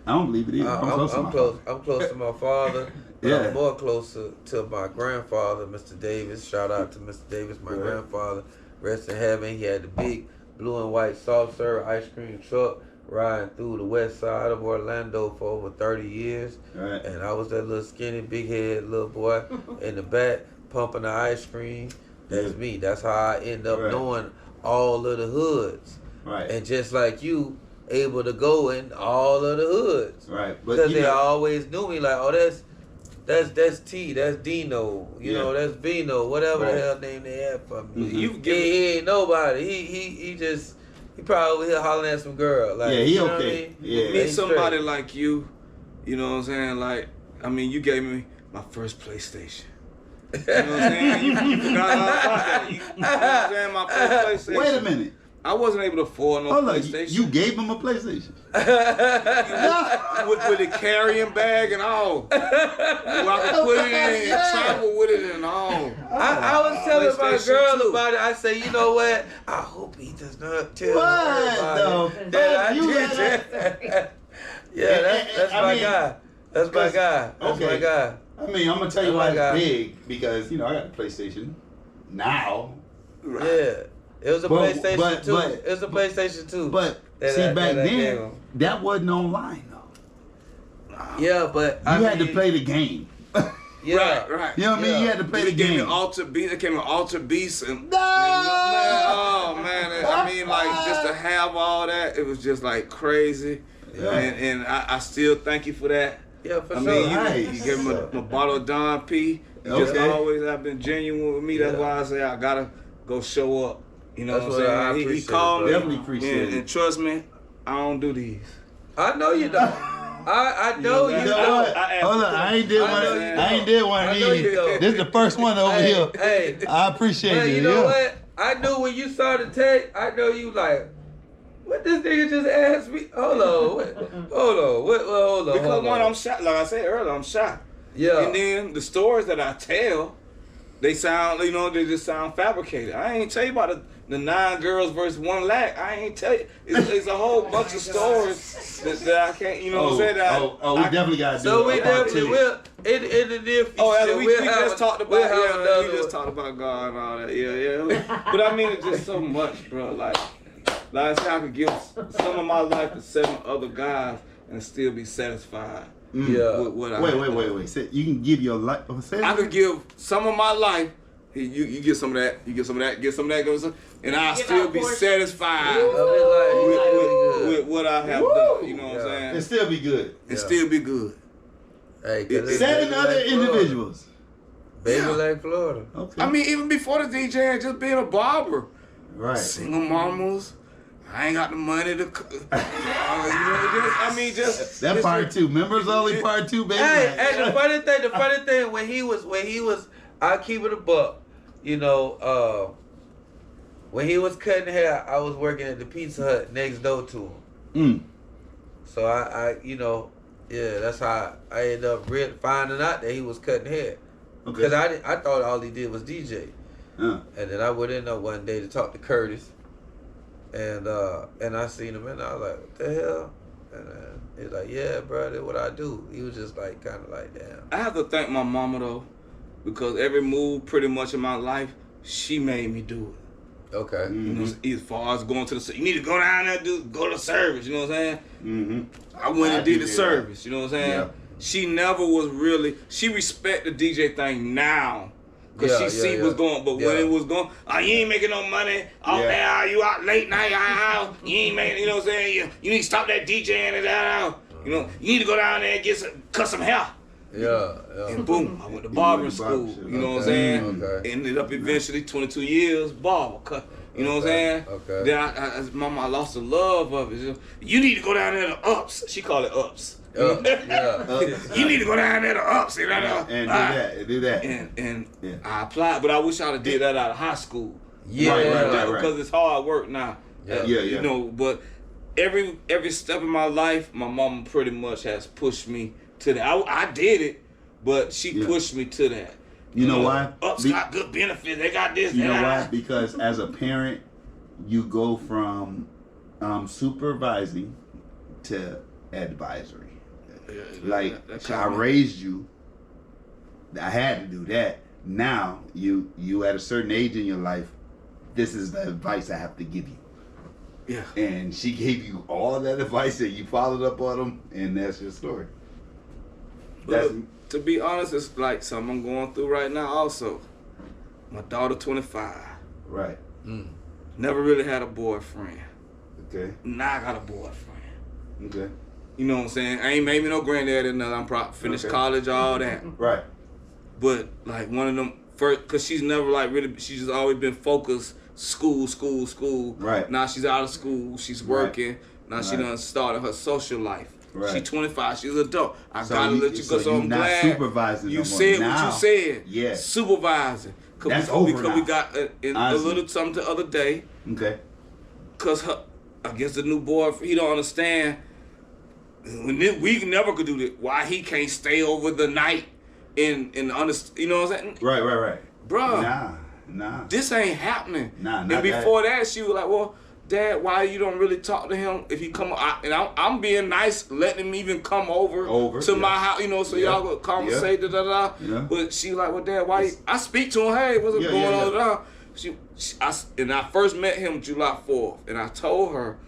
I don't believe it either. I'm close to my father. But I'm more closer to my grandfather, Mr. Davis. Shout out to Mr. Davis, my grandfather. Rest in heaven. He had the big blue and white soft serve ice cream truck riding through the west side of Orlando for over 30 years. Right. And I was that little skinny, big head little boy in the back pumping the ice cream. That's me. That's how I end up knowing all of the hoods. Right. And just like you, able to go in all of the hoods. Right. Because they always knew me like, that's T, that's Dino, you know, that's Vino, whatever the hell name they had for me. He ain't nobody. He probably here hollering at some girl. Like, he you know okay. What I mean? Yeah. Meet somebody like you know what I'm saying? Like, I mean, you gave me my first PlayStation. You know what I'm saying? You forgot all about that. You know what I'm saying? My first PlayStation. Wait a minute. I wasn't able to afford no PlayStation. You gave him a PlayStation? with the carrying bag and all. Where I could put it in and travel with it and all. I was telling my girl about it. I say, you know what? I hope he does not tell her about it. That I did that. Yeah, that's my guy. That's my guy. That's my guy. I mean, I'm going to tell you why it's big. Because, I got a PlayStation now. Right. Yeah. It was a PlayStation 2. It was a PlayStation 2. But see, back then, that wasn't online though. Yeah, but you had to play the game. Yeah, right. You know what I mean? You had to play the game. It came with Alter Beast and no! oh man, I mean, like just to have all that, it was just like crazy. Yeah. And I still thank you for that. Yeah, for I sure. mean, Nice. you gave him a bottle of Don P. You just always have been genuine with me. That's why I say I gotta go show up. You know That's what I'm saying? He called me. Definitely appreciate it. And trust me, I don't do these. I know you don't. I know you You know don't. what? Hold on, I ain't did one. I ain't did one of I know these. you don't. This is the first one over here. Hey, I appreciate man, it. you know what? I knew when you saw the text, I know you like, what this nigga just asked me? Hold on. Because one, I'm shot. Like I said earlier, I'm shot. Yeah. And then the stories that I tell, they sound, they just sound fabricated. I ain't tell you about the 9 girls versus 1 lac. I ain't tell you. It's a whole bunch of stories that I can't, what I'm saying? We definitely got to do it. So we definitely will. In the near future, we just talked about we just talked about God and all that. Yeah. But I mean, it's just so much, bro. Like I said, I could give some of my life to 7 other guys and still be satisfied. Yeah. With what Wait. So you can give your life. I could give some of my life. You get some of that. You get some of that. Get some of that. And I'll still be satisfied with what I have done. You know what I'm saying? And still be good. And still be good. Hey, 7 other individuals. Baby Lac, Florida. Okay. I mean, even before the DJ, just being a barber. Right. Single mamas. I ain't got the money to. That part 2. Members only part 2, baby. Hey, the funny thing, when he was, I'll keep it a buck. When he was cutting hair, I was working at the Pizza Hut next door to him. So I that's how I ended up finding out that he was cutting hair. Because I thought all he did was DJ. And then I went in there one day to talk to Curtis. And I seen him and I was like, what the hell? And he's like, yeah, bro, that's what I do. He was just like, kind of like, damn. I have to thank my mama though, because every move pretty much in my life, she made me do it. Okay. As far as going to you need to go down there, go to service, you know what I'm saying? I went and did the service, you know what I'm saying? Yeah. She never was really, she respect the DJ thing now. Cause she see what's going, but when it was going, you ain't making no money out there. You out late night, you ain't making. You know what I'm saying? You need to stop that DJing and that. You need to go down there and cut some hair. Yeah. And boom, I went to barbering school. You know what I'm saying? Okay. Ended up eventually 22 years barber cut. You know what I'm saying? Okay. Then I lost the love of it. You need to go down there to Ups. She called it Ups. You need to go down there to Ups and do that. And I applied, but I wish I'd have did that out of high school. Right. Because it's hard work now. You know, but every step in my life, my mama pretty much has pushed me to that. I did it, but she pushed me to that. You know why? Ups got good benefits. They got this. You know why? Because as a parent, you go from supervising to advisory. I raised you. I had to do that. Now you at a certain age in your life, this is the advice I have to give you. Yeah. And she gave you all that advice and you followed up on them, and that's your story. To be honest, it's like something I'm going through right now also. My daughter 25. Right. Never really had a boyfriend. Okay. Now I got a boyfriend. Okay. You know what I'm saying? I ain't made me no granddaddy or nothing. I'm finished college, all that. Right. But like one of them first, cause she's never like really, she's just always been focused school. Right. Now she's out of school, she's working. Right. Now she done started her social life. Right. She's 25, she's an adult. I gotta let you go. So I'm not glad supervising you no said more. what you said. Yeah. Supervising. That's over now. We got a little something the other day. Okay. Cause I guess the new boy, he don't understand. We never could do that. Why he can't stay over the night and you know what I'm saying? Right. Bruh. Nah. This ain't happening. Nah, and before that, she was like, well, Dad, why you don't really talk to him if he come? I'm being nice, letting him even come over to my house, you know, so y'all go conversate, Yeah. But she was like, well, Dad, why? I speak to him. Hey, what's going on? And I first met him July 4th, and I told her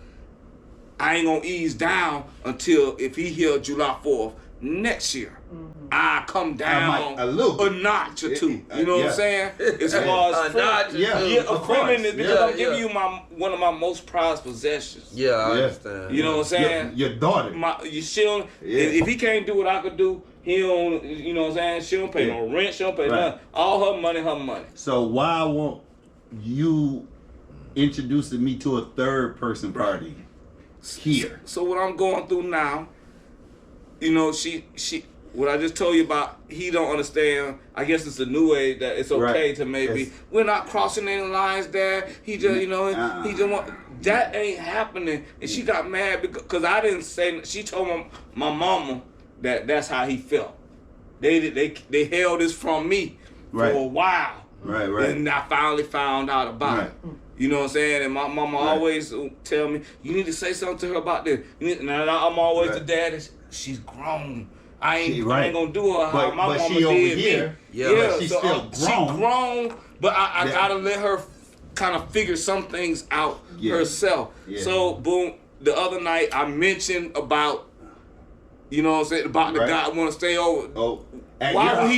I ain't gonna ease down until if he here July 4th, next year, I come down a little a notch or two. You know what I'm saying? As far as a notch or two. a friend is because I'm giving you one of my most prized possessions. Yeah, I understand. You know what I'm saying? Your daughter. She don't, if he can't do what I could do, he don't. You know what I'm saying? She don't pay no rent. She don't pay nothing. All her money, her money. So why won't you introducing me to a third person party here? So what I'm going through now, you know, she what I just told you about, he don't understand. I guess it's a new age that it's okay to maybe we're not crossing any lines there. He just, you know, he just want that ain't happening. And she got mad because I didn't say. She told my mama that that's how he felt. They held this from me for a while. Right. And I finally found out about it. You know what I'm saying? And my mama always tell me, you need to say something to her about this. And I'm always the dad. She's grown. I ain't gonna do her how my mama she did over me. Here, Yeah, she's so still grown. She grown, but I gotta let her kind of figure some things out herself. Yeah. So boom, the other night I mentioned about, you know what I'm saying, about the guy want to stay over. Why would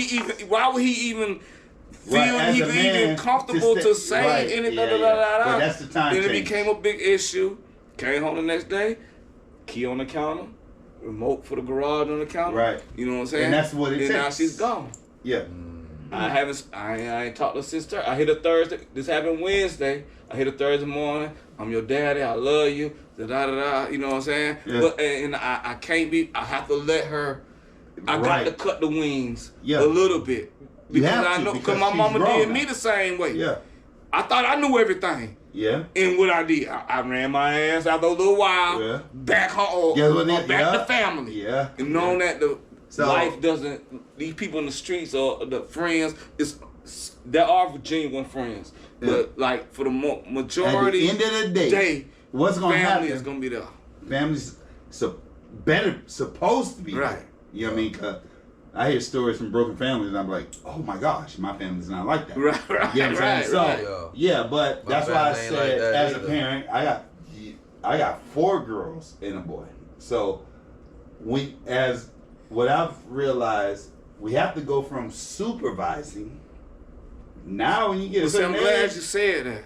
he even feel he could even comfortable to say anything? But that's the time. Then it became a big issue. Came home the next day, key on the counter, remote for the garage on the counter. Right. You know what I'm saying? And that's what it takes. And now she's gone. Yeah. I ain't talked to sister. I hit her Thursday. This happened Wednesday. I hit her Thursday morning. I'm your daddy. I love you. You know what I'm saying? Yeah. But and I can't be. I have to let her. I got to cut the wings a little bit because I know because my mama did me the same way. Yeah. I thought I knew everything. Yeah. And what I did, I ran my ass after a little while back home, back to family. Yeah. And knowing that life doesn't, these people in the streets or the friends, there are genuine friends. But like for the majority at the end of the day, what's going to happen? Family is going to be there. Family's supposed to be there. You know what I mean? 'Cause I hear stories from broken families, and I'm like, oh my gosh, my family's not like that. Right. You know what I'm saying? So, yeah, but that's why I said, as a parent, I got 4 girls and a boy. So, what I've realized, we have to go from supervising. Now, when you get a certain I'm glad you said that.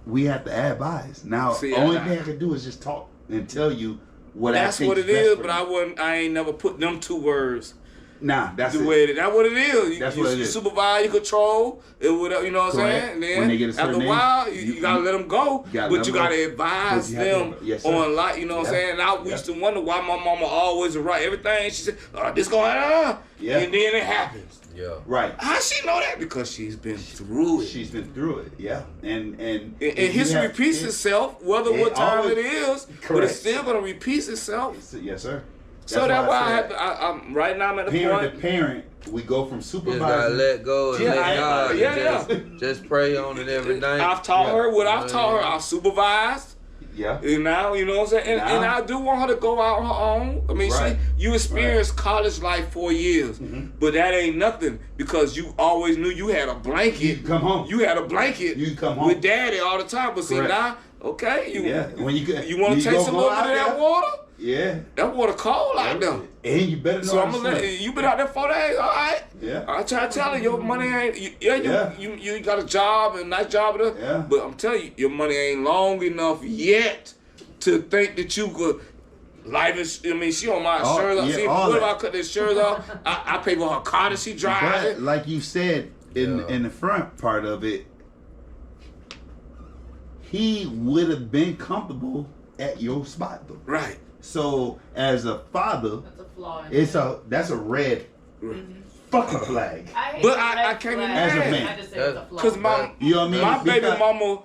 We have to advise. Now, the only thing I can do is just talk and tell you what I think. That's what it is, but I ain't never put them 2 words. Nah, that's the way that's what it is. That's what it is. Supervise, you control, you know what I'm saying? And then when they get a certain after a while, you gotta let them go, but you gotta advise them on life. You know what I'm saying? And I used to wonder why my mama always right everything. She said, "This going on," and then it happens. Yeah. Right. How she know that? Because she's been through it. She's been through it. Yeah. And history repeats itself, whether what time it is, but it's still gonna repeat itself. Yes, sir. So that's why I have to. I'm right now. I'm at the point. To parent, we go from supervising. Just gotta let go and let God. Just pray on it every night. I've taught her what I've taught her. I've supervised. Yeah. And now, you know what I'm saying? And I do want her to go out on her own. I mean, you experienced college life 4 years, but that ain't nothing because you always knew you had a blanket. You come home. You had a blanket. You come home with daddy all the time. But see now, okay, when you want to taste a little bit of that water? Yeah. That water cold out there. And you better know. So I'm gonna you been out there 4 days, all right? Yeah. I try to tell her your money ain't. You got a job and a nice job there. Yeah. But I'm telling you, your money ain't long enough yet to think that you could. I mean, she on my insurance. Yeah, see, what if I cut the insurance off? I pay for her car that she drives. But like you said in the front part of it, he would have been comfortable at your spot though. Right. So as a father, that's a flaw. That's a red fucking flag. I can't be mad as a man. Because my baby mama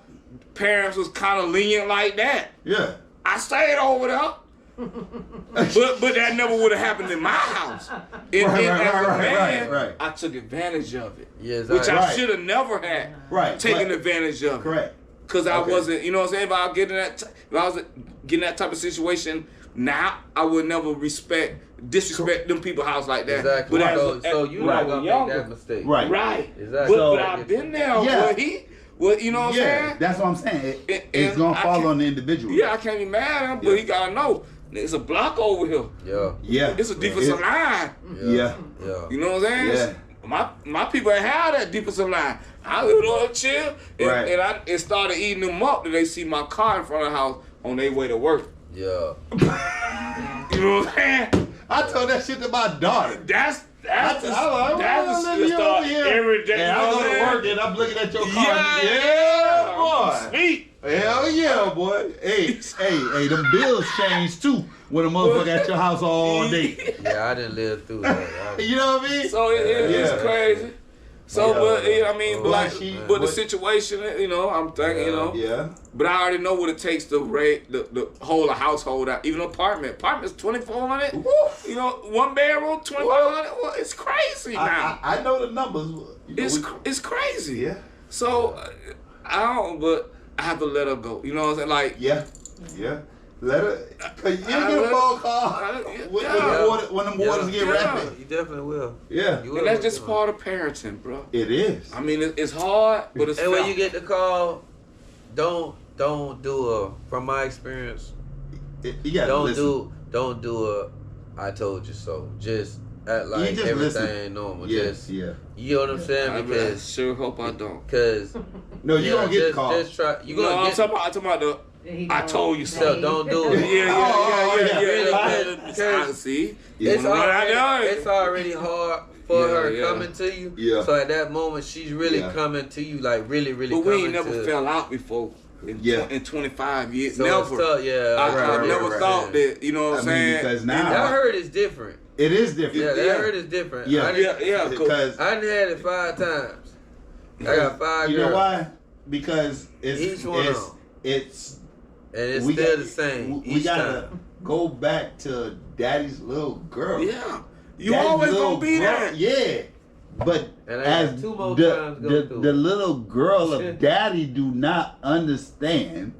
parents was kind of lenient like that. Yeah. I stayed over there. but that never would have happened in my house. As a man, I took advantage of it. Yes, which I should have never had taken advantage of it. Correct. Because I wasn't, you know what I'm saying? If I was getting that type of situation now, I would never disrespect them people's house like that. Exactly. But so you're not going to make that mistake. Right. Right. Exactly. But I've been there. Yeah. You know what I'm saying? That's what I'm saying. It's going to fall on the individual. Yeah, I can't be mad at him, but he got to know. It's a block over here. Yeah. It's a defensive line. Yeah. You know what I'm saying? Yeah. My people ain't have that defensive line. I lived on a chill, and it started eating them up. That they see my car in front of the house on their way to work. Yeah. You know what I'm saying? I told that shit to my daughter. That's the you start over here. every day. And I go to work and I'm looking at your car. Yeah, boy. Sweet. Hell yeah, boy. Hey, them bills changed too when a motherfucker at your house all day. Yeah, I didn't live through that. You know what I mean? So it's crazy. So, but the situation, you know, I'm thinking, you know. Yeah. But I already know what it takes to the whole household out. Even an apartment. Apartment's $2,400. You know, 1 bedroom, $2,500. Well, it's crazy now. I know the numbers. You know, it's crazy. Yeah. So, but I have to let her go. You know what I'm saying? Like. Yeah. Let her. Cause you get a phone call when the waters get rapid. You definitely will. Yeah. And that's just part of parenting, bro. It is. I mean, it's hard, but it's. And when you get the call, don't do from my experience. Don't do a I told you so. Just act like everything normal. Yes, you know what I'm saying? Because I sure hope I don't. Cause no, you gonna get the call. Just try. You no, gonna I'm talking about the. I told you so. Don't do it. Yeah. See, it's already hard for her coming to you. Yeah. So at that moment, she's really coming to you, like really. But we ain't never fell out before. In 25 years, so never. I never thought that. You know what I'm saying? Because now that hurt is different. It is different. Yeah, that hurt is different. Yeah, because I done had it 5 times. I got 5 girls. You know why? Because it's and it's still the same. We gotta go back to daddy's little girl. Yeah, you always gonna be there. Yeah, but as the little girl of daddy do not understand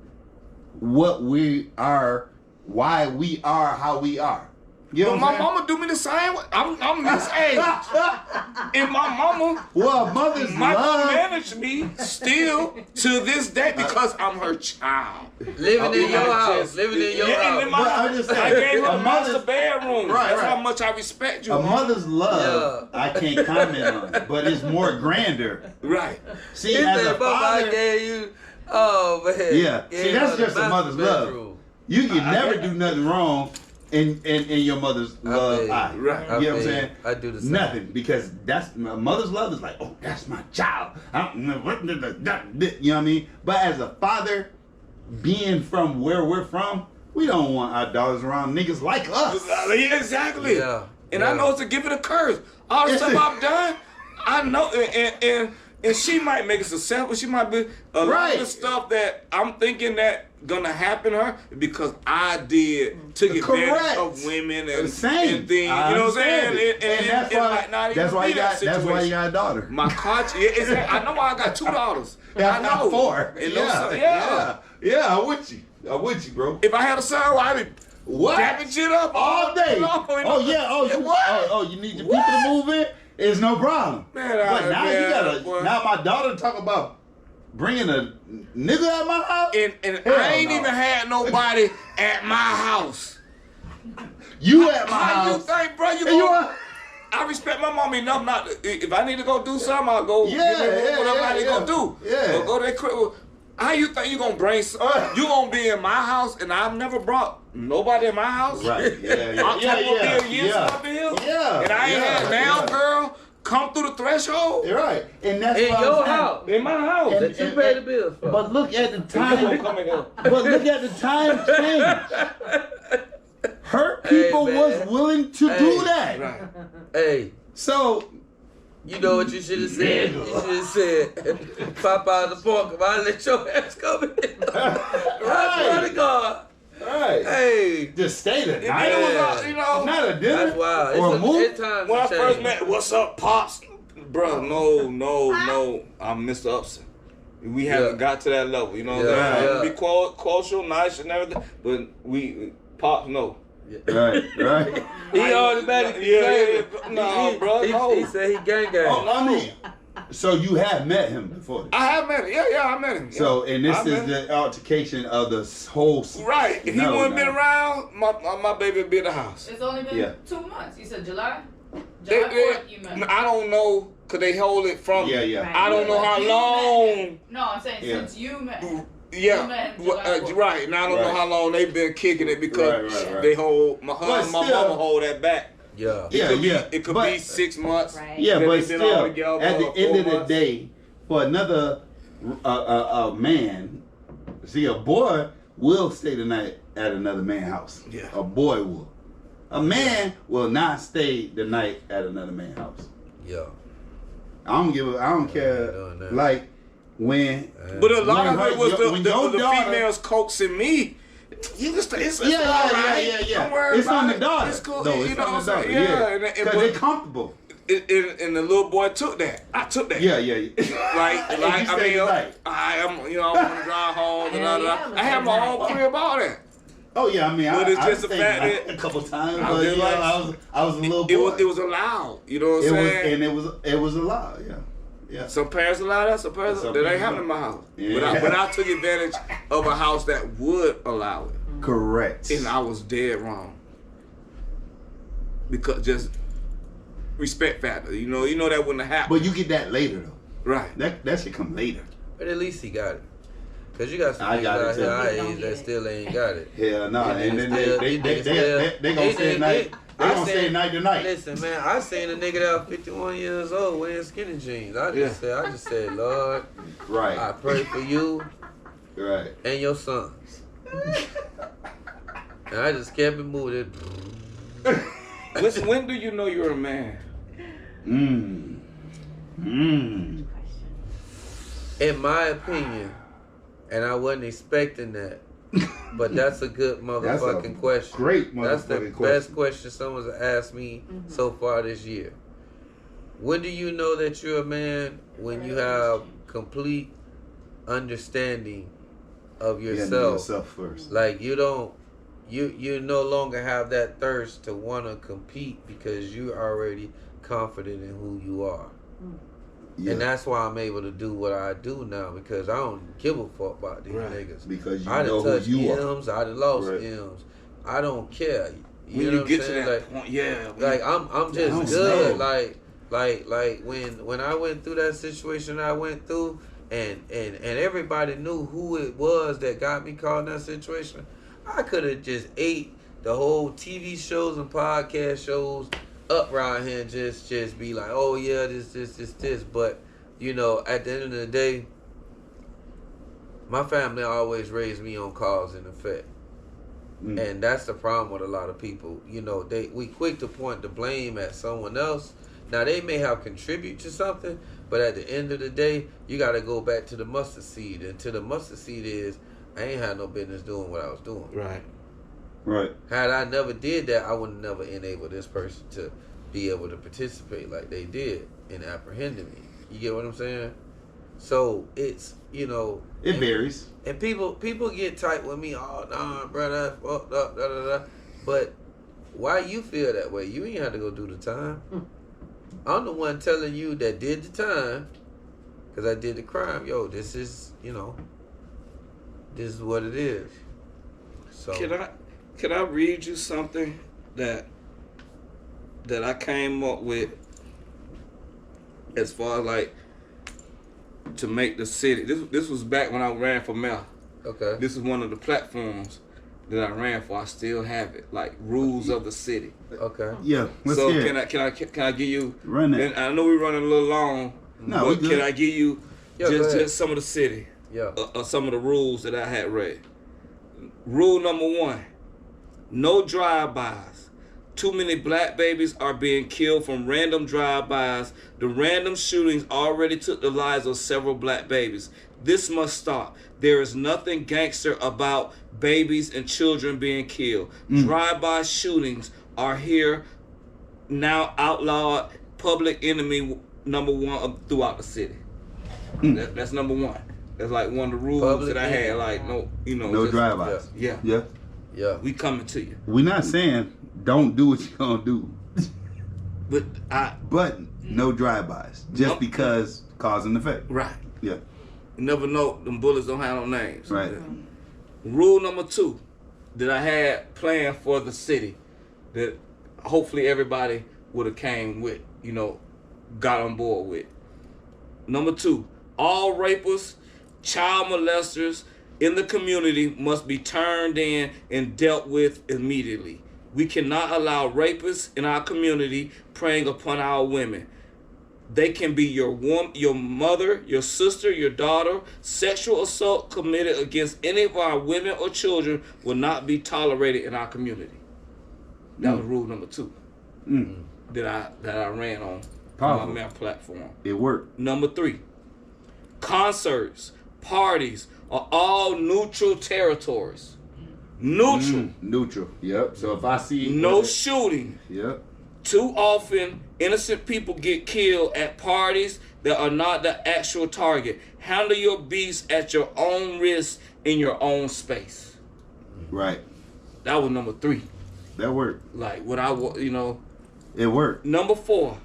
what we are, why we are how we are. You know but my mama do me the same way. I'm this age. And my mama managed me still to this day because I'm her child. Living in your house. I just saying, I gave her a master bedroom. That's how much I respect you. A mother's love, I can't comment on, but it's more grander. Right. See, as a father, I gave you, oh man. Yeah. See, that's just a mother's love. You can never do nothing wrong in your mother's love eye. Right. You know what I'm saying? I do the same. Nothing, because that's my mother's love is like, oh, that's my child. You know what I mean? But as a father, being from where we're from, we don't want our daughters around niggas like us. Yeah, exactly. Yeah. And I know it's a give it a curse. All the stuff I've done, I know, and she might make it successful. She might be a lot of the stuff that I'm thinking that gonna happen to her because I took advantage of women and things. You know what I'm saying? And that's why you got a daughter. My conscience. I know why I got 2 daughters. I know 4. Yeah, I'm with you, bro. If I had a son, I'd be dapping shit up all day. You need your people to move in. It's no problem. Man, now my daughter talk about bringing a nigga at my house. And I ain't even had nobody at my house. You at my house? How you think, bro? I respect my mom enough not to, if I need to go do something, I'll go whatever I need to go do. Yeah. Or go to that crib. How you think you gonna bring? You gonna be in my house, and I've never brought nobody in my house. Right? Yeah. I'm gonna be a year up here. Yeah. And I ain't had down girl come through the threshold. You're right. And that's in your house, in my house. That you pay the bills for. But look at the time. Change. Her people was willing to do that. Right. Hey. So. You know what you should have said? You should have said, pop out of the park, I let your ass come in. Right. God. Right. Hey. Just stay the night. Not a dinner. That's wild. Or a move. When I first met, what's up, Pops? Bro, no. I'm Mr. Upson. We haven't got to that level, you know what I'm saying? Be cultural, nice and everything, but Pops, no. Right. He automatically bro. He said he gang. Oh, I mean, So you have met him before? I have met him. Yeah, I met him. Yeah. So, and this is the altercation of the whole... Right. If he wouldn't been around, my baby would be in the house. It's only been 2 months. You said July? July 4th you met him. I don't know, because they hold it from... Yeah. Right. I don't know how long... No, I'm saying since you met him. Yeah, you met him July 4th. right. And I don't know how long they've been kicking it because they hold... My mama hold that back. Yeah. It could be 6 months. Right. Yeah, but still, at the end of the day, for another man, see, a boy will stay the night at another man's house. Yeah. A boy will. A man will not stay the night at another man's house. Yeah. I don't care. Like when. But a lot of it was the daughter, females coaxing me. You can stay. It's all right. Yeah. Don't worry it's about on it. the daughter. It's cool. No, it's you know on what the I'm daughter. saying? Yeah. Because they're comfortable. And the little boy took that. I took that. Yeah. Like I mean, I'm gonna drive home. I have my own crib, all that. Oh yeah, I mean, but it's just the stayed fact that a couple times, but I was a little boy. It was allowed. You know what I'm saying? And it was allowed. Yeah. Some parents allow that. Some parents that ain't happening in my house. Yeah. But I took advantage of a house that would allow it. Correct. And I was dead wrong. Because just respect factor. You know that wouldn't have happened. But you get that later though. Right. That should come later. But at least he got it. Cause you got some niggas out here our age that still ain't got it. Hell no. And then they gonna say night. They gonna say night to night. Listen, man, I seen a nigga that was 51 years old wearing skinny jeans. I just said, Lord, right. I pray for you, right, and your sons. And I just kept it moving. Listen, when do you know you're a man? In my opinion, and I wasn't expecting that, but that's a good motherfucking question. Great motherfucking question. That's the best question someone's asked me so far this year. When do you know that you're a man? When you have complete understanding of yourself. Yeah, yourself first. Like you no longer have that thirst to want to compete because you're already confident in who you are. Yeah. And that's why I'm able to do what I do now, because I don't give a fuck about these niggas. Because I know done touched who you M's, I done lost M's. I don't care. You know what I'm saying? That point, like I'm just good. Like when I went through that situation I went through, and everybody knew who it was that got me caught in that situation. I could have just ate the whole TV shows and podcast shows up around here and just be like, oh yeah, this. But, you know, at the end of the day, my family always raised me on cause and effect. And that's the problem with a lot of people. You know, we quick to point the blame at someone else. Now, they may have contributed to something, but at the end of the day, you got to go back to the mustard seed. And to the mustard seed is, I ain't had no business doing what I was doing. Right. Had I never did that, I would have never enabled this person to be able to participate like they did in apprehending me. You get what I'm saying? So it's, you know, it varies. And people get tight with me. Oh, nah, brother, fucked up, da. But why you feel that way? You ain't have to go do the time. I'm the one telling you that did the time, because I did the crime. Yo, this is, you know, this is what it is. So Can I read you something that I came up with as far as like to make the city? This was back when I ran for mayor. Okay. This is one of the platforms that I ran for. I still have it, like rules of the city. Okay. Yeah. So can I give you? Run it. I know we're running a little long. No, but can I give you just some of the city? Yeah. Some of the rules that I had read. Rule number 1. No drive-bys. Too many black babies are being killed from random drive-bys. The random shootings already took the lives of several black babies. This must stop. There is nothing gangster about babies and children being killed. Drive-by shootings are here now outlawed. Public enemy number 1 throughout the city. That's number 1. That's like one of the rules that I had. Like no drive-bys. Yeah. We coming to you. We're not saying don't do what you're gonna do. But no drive-bys. Just because cause and effect. Right. Yeah. You never know. Them bullets don't have no names. Right. Rule number 2 that I had planned for the city that hopefully everybody would have came with, got on board with. Number 2, all rapists, child molesters in the community must be turned in and dealt with immediately. We cannot allow rapists in our community preying upon our women. They can be your mother, your sister, your daughter. Sexual assault committed against any of our women or children will not be tolerated in our community. That was rule number 2 that I ran on my platform. It worked. Number 3, concerts, parties are all neutral territories. Neutral. Yep. So if I see no shooting. Yep. Too often, innocent people get killed at parties that are not the actual target. Handle your beast at your own risk in your own space. Right. That was number 3. That worked. Like what It worked. Number 4,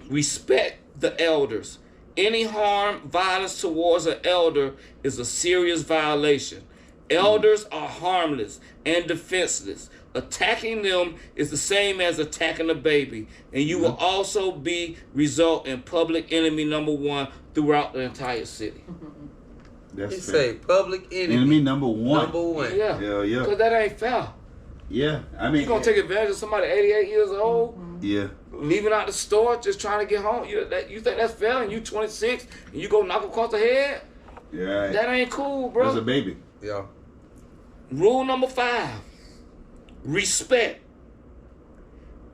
respect the elders. Any harm, violence towards an elder is a serious violation. Elders are harmless and defenseless. Attacking them is the same as attacking a baby, and you will also result in public enemy number 1 throughout the entire city. That's He fair. say public Enemy number 1. Number 1. Yeah. Hell yeah. Because that ain't fair. Yeah. I mean, You gonna take advantage of somebody 88 years old, yeah. leaving out the store, just trying to get home? You think that's fair? And you 26, and you go knock him across the head? Yeah. Right. That ain't cool, bro. As a baby. Yeah. Rule number 5, respect.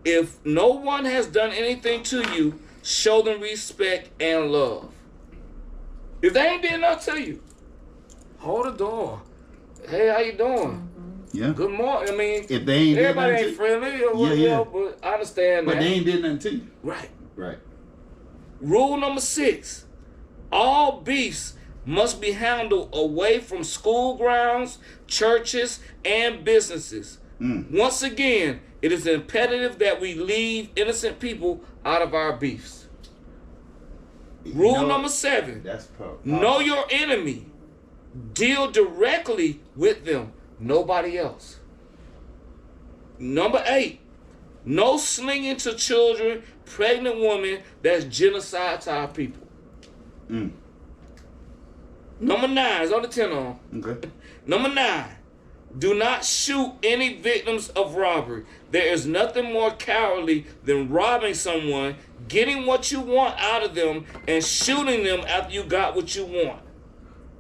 If no one has done anything to you, show them respect and love. If they ain't did nothing to you, hold the door. Hey, how you doing? Yeah. Good morning. I mean, If they ain't did everybody nothing ain't friendly or whatever, yeah. but I understand But that. they ain't did nothing to you. Right. Right. Rule number 6, all beefs must be handled away from school grounds, churches, and businesses. Once again, it is imperative that we leave innocent people out of our beefs. Rule number 7, That's powerful. know your enemy. Deal directly with them, nobody else. Number 8, no slinging to children, pregnant women. That's genocide to our people. Number 9, it's on the 10 on. Okay. Number 9, do not shoot any victims of robbery. There is nothing more cowardly than robbing someone, getting what you want out of them, and shooting them after you got what you want.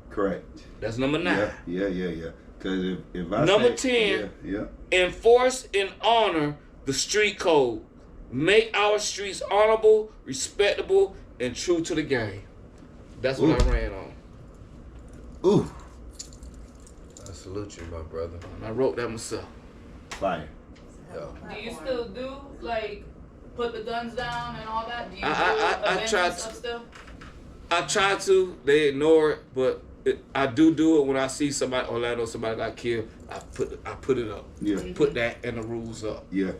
Correct. That's number 9. Yeah. Because if I Number say, 10, enforce and honor the street code. Make our streets honorable, respectable, and true to the game. That's what I ran on. Ooh. I salute you, my brother. I wrote that myself. Fire. Do you still do put the guns down and all that? Do you I do try stuff still? I try to. They ignore it, but I do it when I see somebody, Orlando, somebody got killed. I put it up. Yeah. Put that and the rules up. Yeah.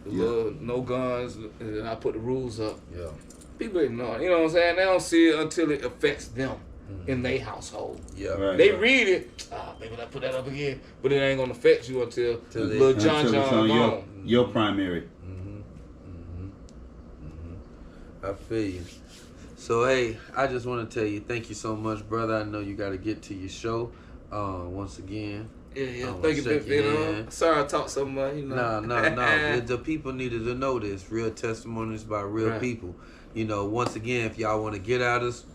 No guns, and then I put the rules up. Yeah. People ignore it. You know what I'm saying? They don't see it until it affects them in their household. Yeah. Right. They read it. Maybe I put that up again, but it ain't gonna affect you until little John Until it's gone. on your primary. I feel you. So, hey, I just want to tell you, thank you so much, brother. I know you got to get to your show. Once again. Yeah. Thank you, Big Vino. Sorry I talked so much. No. The people needed to know this. Real testimonies by real people. Once again, if y'all want to get at us,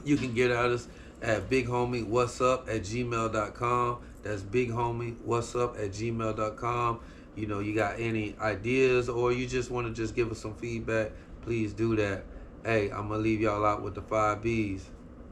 you can get at us at bighomie.whatsup@gmail.com. That's bighomie.whatsup@gmail.com. You got any ideas or you just want to just give us some feedback, please do that. Hey, I'm going to leave y'all out with the 5 B's.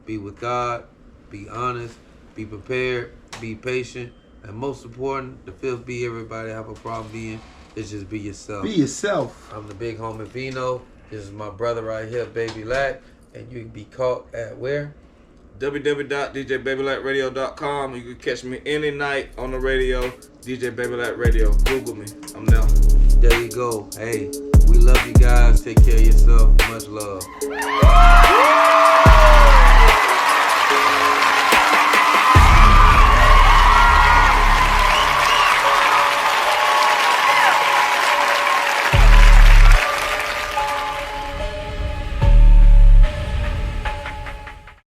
Be with God, be honest, be prepared, be patient, and most important, the 5th B everybody have a problem being is just be yourself. Be yourself. I'm the big homie Vino. This is my brother right here, Baby Lac, and you can be caught at where? www.djbabylacradio.com. You can catch me any night on the radio, DJ Baby Lac Radio. Google me. I'm there. There you go. Hey, we love you guys. Take care of yourself. Much love.